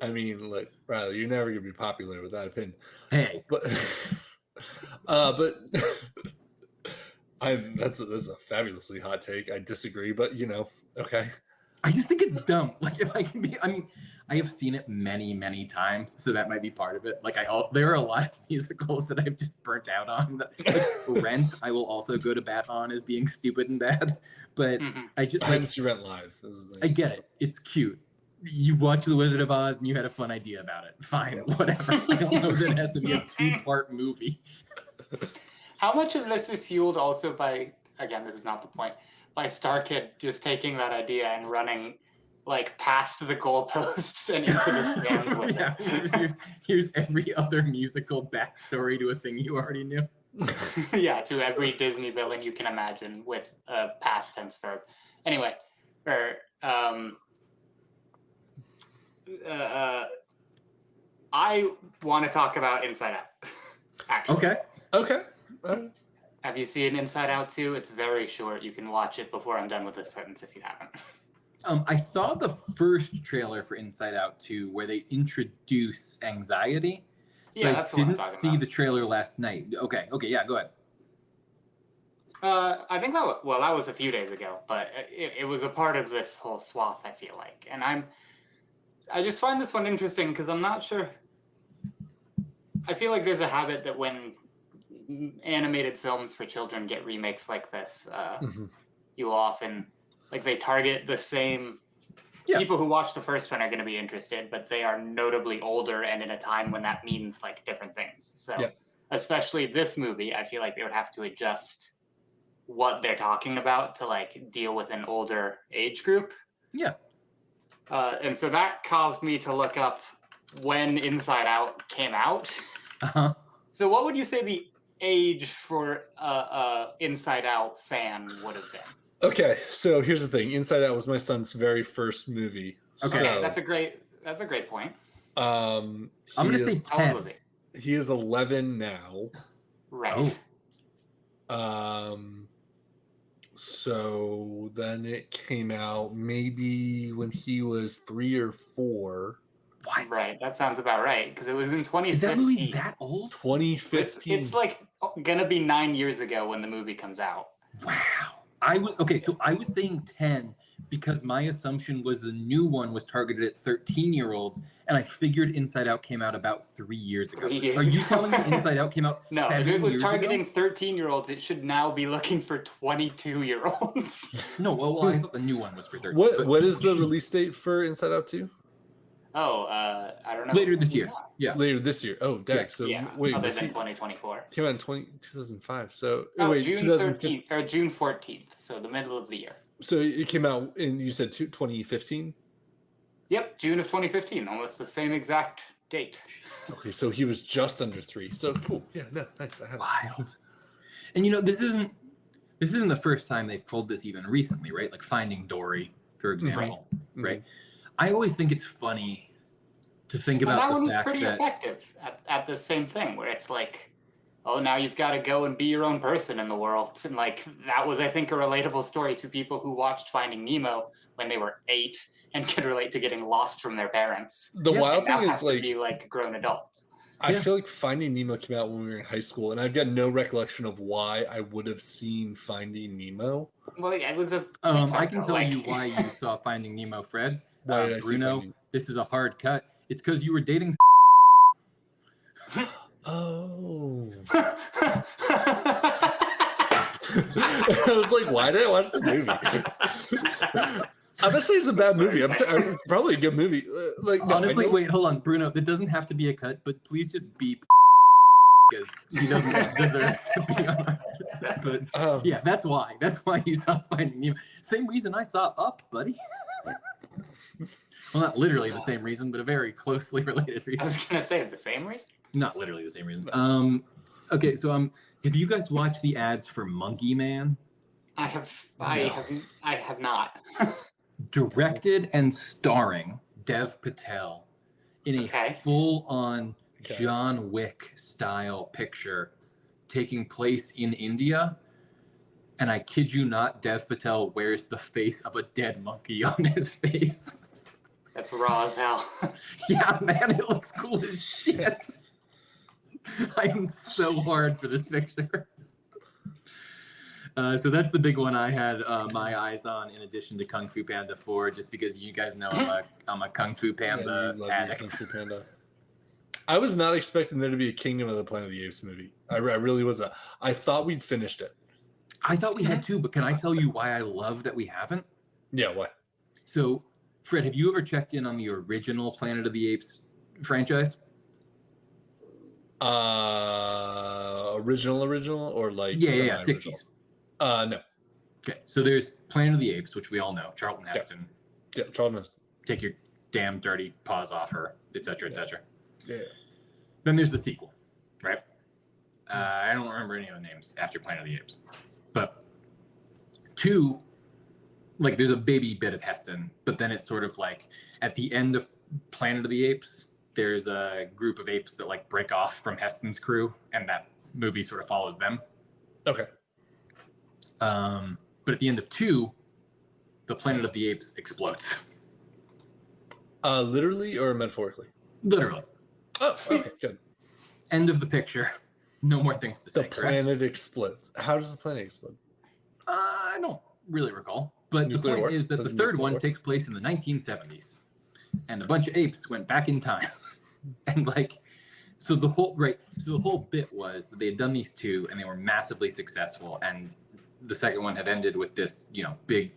I mean, like, Riley, you're never going to be popular with that opinion. Hey. But that's a fabulously hot take. I disagree, but okay. I just think it's dumb. Like, if I can be, I mean, I have seen it many, many times, so that might be part of it. Like, there are a lot of musicals that I've just burnt out on. Like, Rent, I will also go to bat on as being stupid and bad. But I haven't seen Rent live. I get it. It's cute. You watched The Wizard of Oz and you had a fun idea about it. Fine, whatever. I don't know that it has to be a 2-part movie. How much of this is fueled also by, again, this is not the point, by Starkid just taking that idea and running like past the goalposts and into the stands with it. Here's every other musical backstory to a thing you already knew. Yeah, to every Disney villain you can imagine with a past tense verb. Anyway, I want to talk about Inside Out. Actually. Okay. Have you seen Inside Out 2? It's very short. You can watch it before I'm done with this sentence if you haven't. I saw the first trailer for Inside Out 2 where they introduce anxiety. Yeah, that's what I'm talking about. Didn't see the trailer last night. Okay, yeah, go ahead. I think that was a few days ago, but it was a part of this whole swath, I feel like. And I just find this one interesting because I'm not sure. I feel like there's a habit that when animated films for children get remakes like this, you often, like, they target the same people who watched the first one are going to be interested, but they are notably older and in a time when that means like different things. So especially this movie, I feel like they would have to adjust what they're talking about to like deal with an older age group. Yeah. And so that caused me to look up when Inside Out came out. So what would you say the age for Inside Out fan would have been? Okay, so here's the thing. Inside Out was my son's very first movie. Okay, so, that's a great point. I'm gonna say 10. How old was he? He is 11 now. Right. Oh. So then it came out maybe when he was 3 or 4. What? Right, that sounds about right because it was in 2015. Is that movie that old? 2015. It's like gonna be 9 years ago when the movie comes out. Wow. I was saying 10 because my assumption was the new one was targeted at 13-year-olds, and I figured Inside Out came out about 3 years ago. 3 years Are you ago. telling me Inside Out came out No, 7 if it was years targeting ago? 13-year-olds, it should now be looking for 22-year-olds. No, well, I thought the new one was for 13. What is the release date for Inside Out 2? Oh, I don't know. Later this year. Yeah. Later this year. Oh, dang. Yeah. So Yeah, wait, other was than he 2024. came out in 2005. So Oh, wait, June 2015. 13th or June 14th, so the middle of the year. So it came out in, you said 2015? Yep, June of 2015, almost the same exact date. Okay, so he was just under 3. So cool. Yeah, no, nice. I have Wild. And you know, this isn't the first time they've pulled this even recently, right? Like Finding Dory, for example, right? I always think it's funny to think about that the one was fact pretty that effective at the same thing, where it's like, oh, now you've got to go and be your own person in the world. And like, that was, I think, a relatable story to people who watched Finding Nemo when they were 8 and could relate to getting lost from their parents. The wild now thing has is to like, be like grown adults. I feel like Finding Nemo came out when we were in high school, and I've got no recollection of why I would have seen Finding Nemo. Well, yeah, it was a. I can tell you why you saw Finding Nemo, Fred. Why did I see Bruno, Finding- this is a hard cut. It's because you were dating. Oh. I was like, why did I watch this movie? I'm not saying it's a bad movie. It's probably a good movie. Like, no, Honestly, wait, hold on, Bruno. That doesn't have to be a cut, but please just beep because she doesn't deserve to be on our. But yeah, that's why. That's why you saw Finding Nemo. Same reason I saw Up, buddy. Well, not literally the same reason, but a very closely related reason. I was gonna say the same reason. Not literally the same reason. Okay, so have you guys watched the ads for Monkey Man? I have not. Directed and starring Dev Patel in a full-on John Wick style picture taking place in India. And I kid you not, Dev Patel wears the face of a dead monkey on his face. That's raw as hell. Yeah, man, it looks cool as shit. I am so hard for this picture. So that's the big one I had my eyes on, in addition to Kung Fu Panda 4, just because you guys know I'm a Kung Fu Panda addict. Kung Fu Panda. I was not expecting there to be a Kingdom of the Planet of the Apes movie. I really was. I thought we'd finished it. I thought we had too, but can I tell you why I love that we haven't? Yeah, why? So, Fred, have you ever checked in on the original Planet of the Apes franchise? Original or like yeah, 60s. No. Okay, so there's Planet of the Apes, which we all know, Charlton Heston. Yeah, Charlton Heston. Take your damn dirty paws off her, etc., etc. Yeah. Then there's the sequel, right? I don't remember any of the names after Planet of the Apes, but 2, like there's a baby bit of Heston, but then it's sort of like at the end of Planet of the Apes, there's a group of apes that like break off from Heston's crew, and that movie sort of follows them. Okay. But at the end of 2, the Planet of the Apes explodes. Literally or metaphorically? Literally. Oh, okay, good. End of the picture. No more things to say. The planet explodes. How does the planet explode? I don't really recall. But Nuclear the point war? is that the third one takes place in the 1970s. And a bunch of apes went back in time. And like, so the whole bit was that they had done these 2 and they were massively successful. And the second one had ended with this, big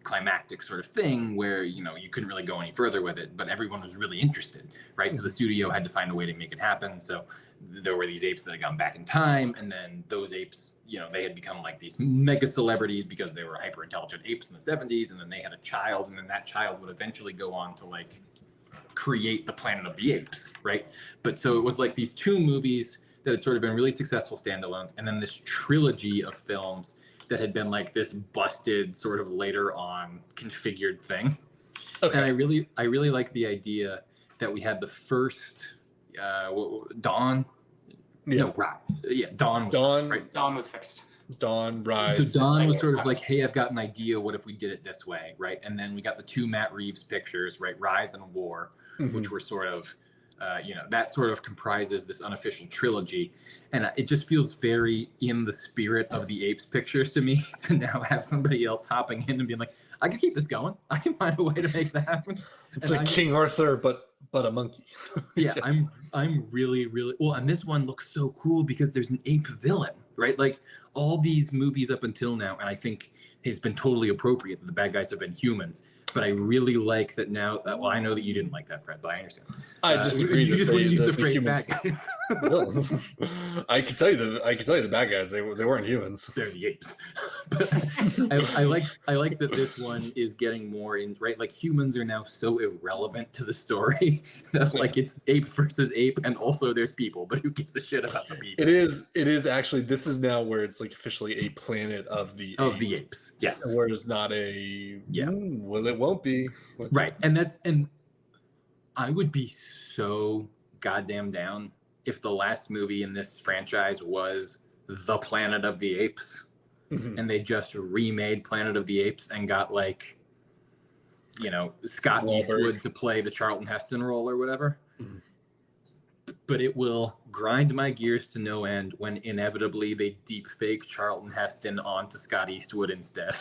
climactic sort of thing where, you couldn't really go any further with it, but everyone was really interested, right? So the studio had to find a way to make it happen. So there were these apes that had gone back in time, and then those apes, they had become like these mega celebrities because they were hyper intelligent apes in the 70s, and then they had a child, and then that child would eventually go on to like create the Planet of the Apes, right? But so it was like these 2 movies that had sort of been really successful standalones, and then this trilogy of films that had been like this busted sort of later on configured thing. Okay. And I really like the idea that we had the first Dawn. Yeah. No, right. Yeah, Dawn was Dawn. first, right? Dawn was first. Dawn, So Rise. Dawn was sort of like, hey, I've got an idea. What if we did it this way, right? And then we got the 2 Matt Reeves pictures, right? Rise and War, which were sort of, that sort of comprises this unofficial trilogy. And it just feels very in the spirit of the Apes pictures to me to now have somebody else hopping in and being like, I can keep this going. I can find a way to make that happen. It's like King Arthur, but a monkey. Yeah, I'm really, really well. And this one looks so cool because there's an ape villain, right? Like all these movies up until now, and I think has been totally appropriate that the bad guys have been humans. But I really like that now. Well, I know that you didn't like that, Fred, but I understand. I disagree. You just wouldn't use the phrase humans, bad guys. villains. I can tell you the bad guys. They weren't humans. They're the apes. But I like that this one is getting more in, right? Like humans are now so irrelevant to the story that like it's ape versus ape, and also there's people, but who gives a shit about the people? It is actually, this is now where it's like officially a planet of the apes. Yes. Where it's not a well, it won't be. Right. And I would be so goddamn down if the last movie in this franchise was The Planet of the Apes, and they just remade Planet of the Apes and got like, Scott Eastwood to play the Charlton Heston role or whatever. But it will grind my gears to no end when inevitably they deep fake Charlton Heston onto Scott Eastwood instead.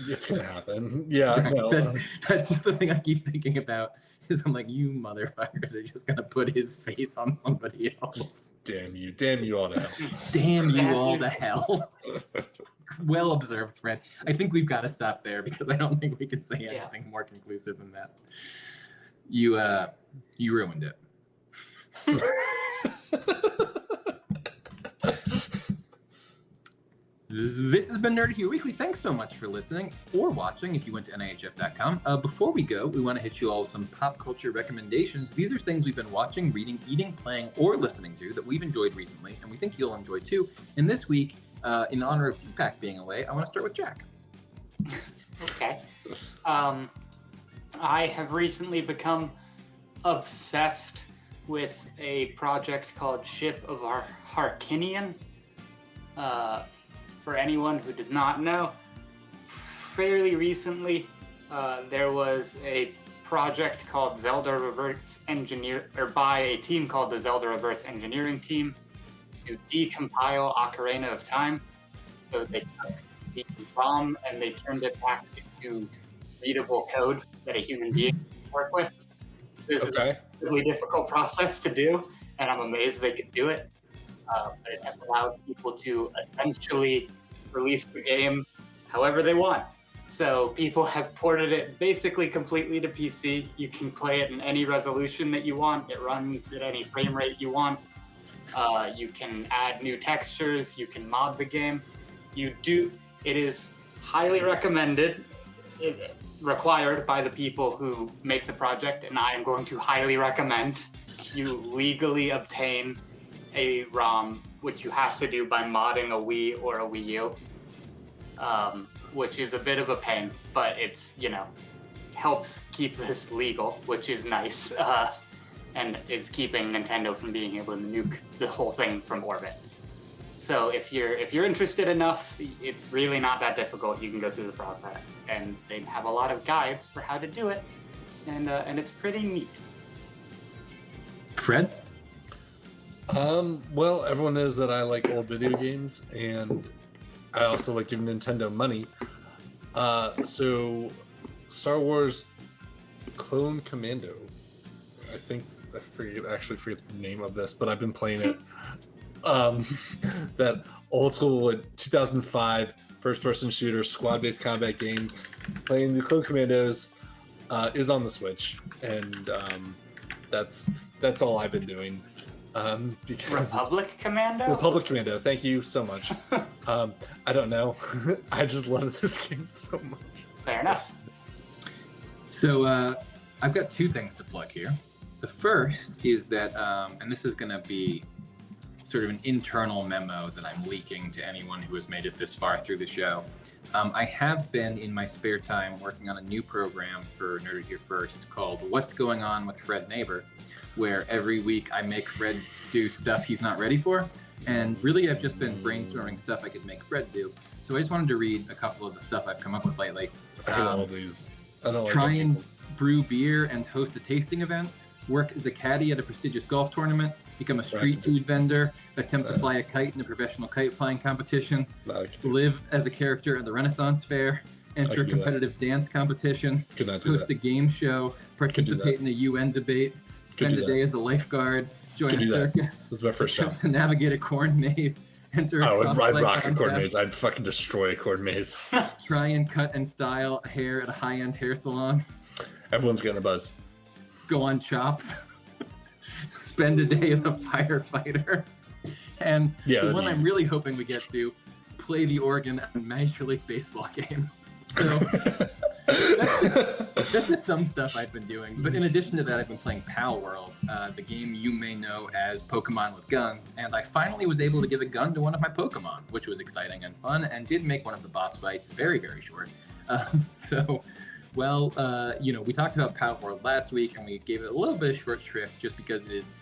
It's gonna happen. Yeah, right. No, that's just the thing I keep thinking about. Is I'm like, you motherfuckers are just gonna put his face on somebody else. Just damn you all to hell. Damn you all to hell. Well observed, Fred. I think we've got to stop there because I don't think we can say anything more conclusive than that. You ruined it. This has been Nerd Here Weekly. Thanks so much for listening or watching if you went to NIHF.com. Before we go, we want to hit you all with some pop culture recommendations. These are things we've been watching, reading, eating, playing, or listening to that we've enjoyed recently, and we think you'll enjoy too. And this week, in honor of T-Pack being away, I want to start with Jack. Okay. I have recently become obsessed with a project called Ship of Harkinian. For anyone who does not know, fairly recently there was a project called Zelda Reverse Engineer, or by a team called the Zelda Reverse Engineering Team, to decompile Ocarina of Time. So they took the ROM and they turned it back into readable code that a human being can work with. This is a really difficult process to do, and I'm amazed they could do it. But it has allowed people to essentially release the game however they want. So people have ported it basically completely to PC. You can play it in any resolution that you want. It runs at any frame rate you want. You can add new textures. You can mod the game. It is highly recommended, required by the people who make the project, and I am going to highly recommend you legally obtain a ROM, which you have to do by modding a Wii or a Wii U, which is a bit of a pain, but it's, helps keep this legal, which is nice, and is keeping Nintendo from being able to nuke the whole thing from orbit. So if you're interested enough, it's really not that difficult. You can go through the process, and they have a lot of guides for how to do it, and it's pretty neat. Fred? Well, everyone knows that I like old video games, and I also like giving Nintendo money. So Star Wars Clone Commando, I forget the name of this, but I've been playing it. That old school 2005 first-person shooter squad-based combat game, playing the Clone Commandos, is on the Switch, and that's all I've been doing. Because Republic Commando, thank you so much. I don't know. I just love this game so much. Fair enough. So I've got 2 things to plug here. The first is that, and this is going to be sort of an internal memo that I'm leaking to anyone who has made it this far through the show. I have been, in my spare time, working on a new program for Nerd Here First called What's Going On with Fred Neighbor, where every week I make Fred do stuff he's not ready for. And really, I've just been brainstorming stuff I could make Fred do. So I just wanted to read a couple of the stuff I've come up with lately. I hate all these. I don't like Try them and people. brew beer and host a tasting event. Work as a caddy at a prestigious golf tournament. Become a street food vendor. Attempt to fly a kite in a professional kite flying competition. No, I Live as a character at the Renaissance Fair. Enter a competitive dance competition. could not do Host that. a game show. Participate in a UN debate. Spend do a day as a lifeguard. Join Could a do that. circus. This is my first job. Attempt to navigate a corn maze. Enter a Oh, I'd cosplay rock a corn contest. maze. I'd fucking destroy a corn maze. Try and cut and style hair at a high-end hair salon. Everyone's getting a buzz. Go on Chopped. Spend a day as a firefighter. And Yeah, the that'd one be I'm easy. really hoping we get to, play the organ at a Major League Baseball game. So that's just some stuff I've been doing. But in addition to that, I've been playing Pal World, the game you may know as Pokemon with guns. And I finally was able to give a gun to one of my Pokemon, which was exciting and fun, and did make one of the boss fights very, very short. We talked about Pal World last week, and we gave it a little bit of short shrift just because it is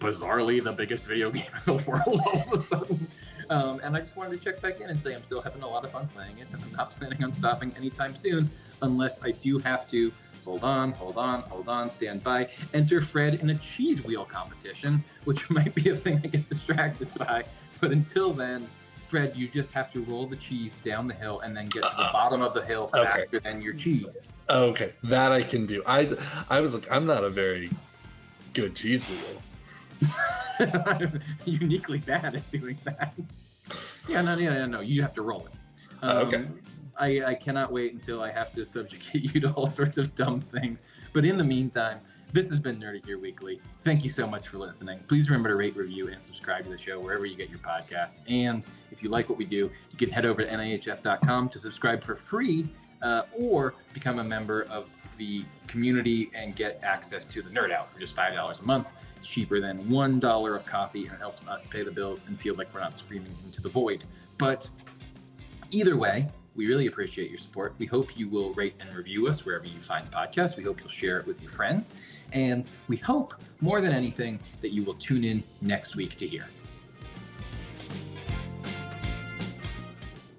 bizarrely the biggest video game in the world all of a sudden. And I just wanted to check back in and say I'm still having a lot of fun playing it, and I'm not planning on stopping anytime soon, unless I do have to. Hold on, stand by. Enter Fred in a cheese wheel competition, which might be a thing I get distracted by. But until then, Fred, you just have to roll the cheese down the hill and then get to the bottom of the hill faster than your cheese. Okay, that I can do. I was like, I'm not a very good cheese wheel. I'm uniquely bad at doing that. No, you have to roll it. Okay. I cannot wait until I have to subjugate you to all sorts of dumb things. But in the meantime, this has been Nerdy Here Weekly. Thank you so much for listening. Please remember to rate, review, and subscribe to the show wherever you get your podcasts. And if you like what we do, you can head over to NIHF.com to subscribe for free or become a member of the community and get access to the Nerd Out for just $5 a month. It's cheaper than $1 of coffee, and it helps us pay the bills and feel like we're not screaming into the void. But either way, we really appreciate your support. We hope you will rate and review us wherever you find podcasts. We hope you'll share it with your friends. And we hope, more than anything, that you will tune in next week to hear.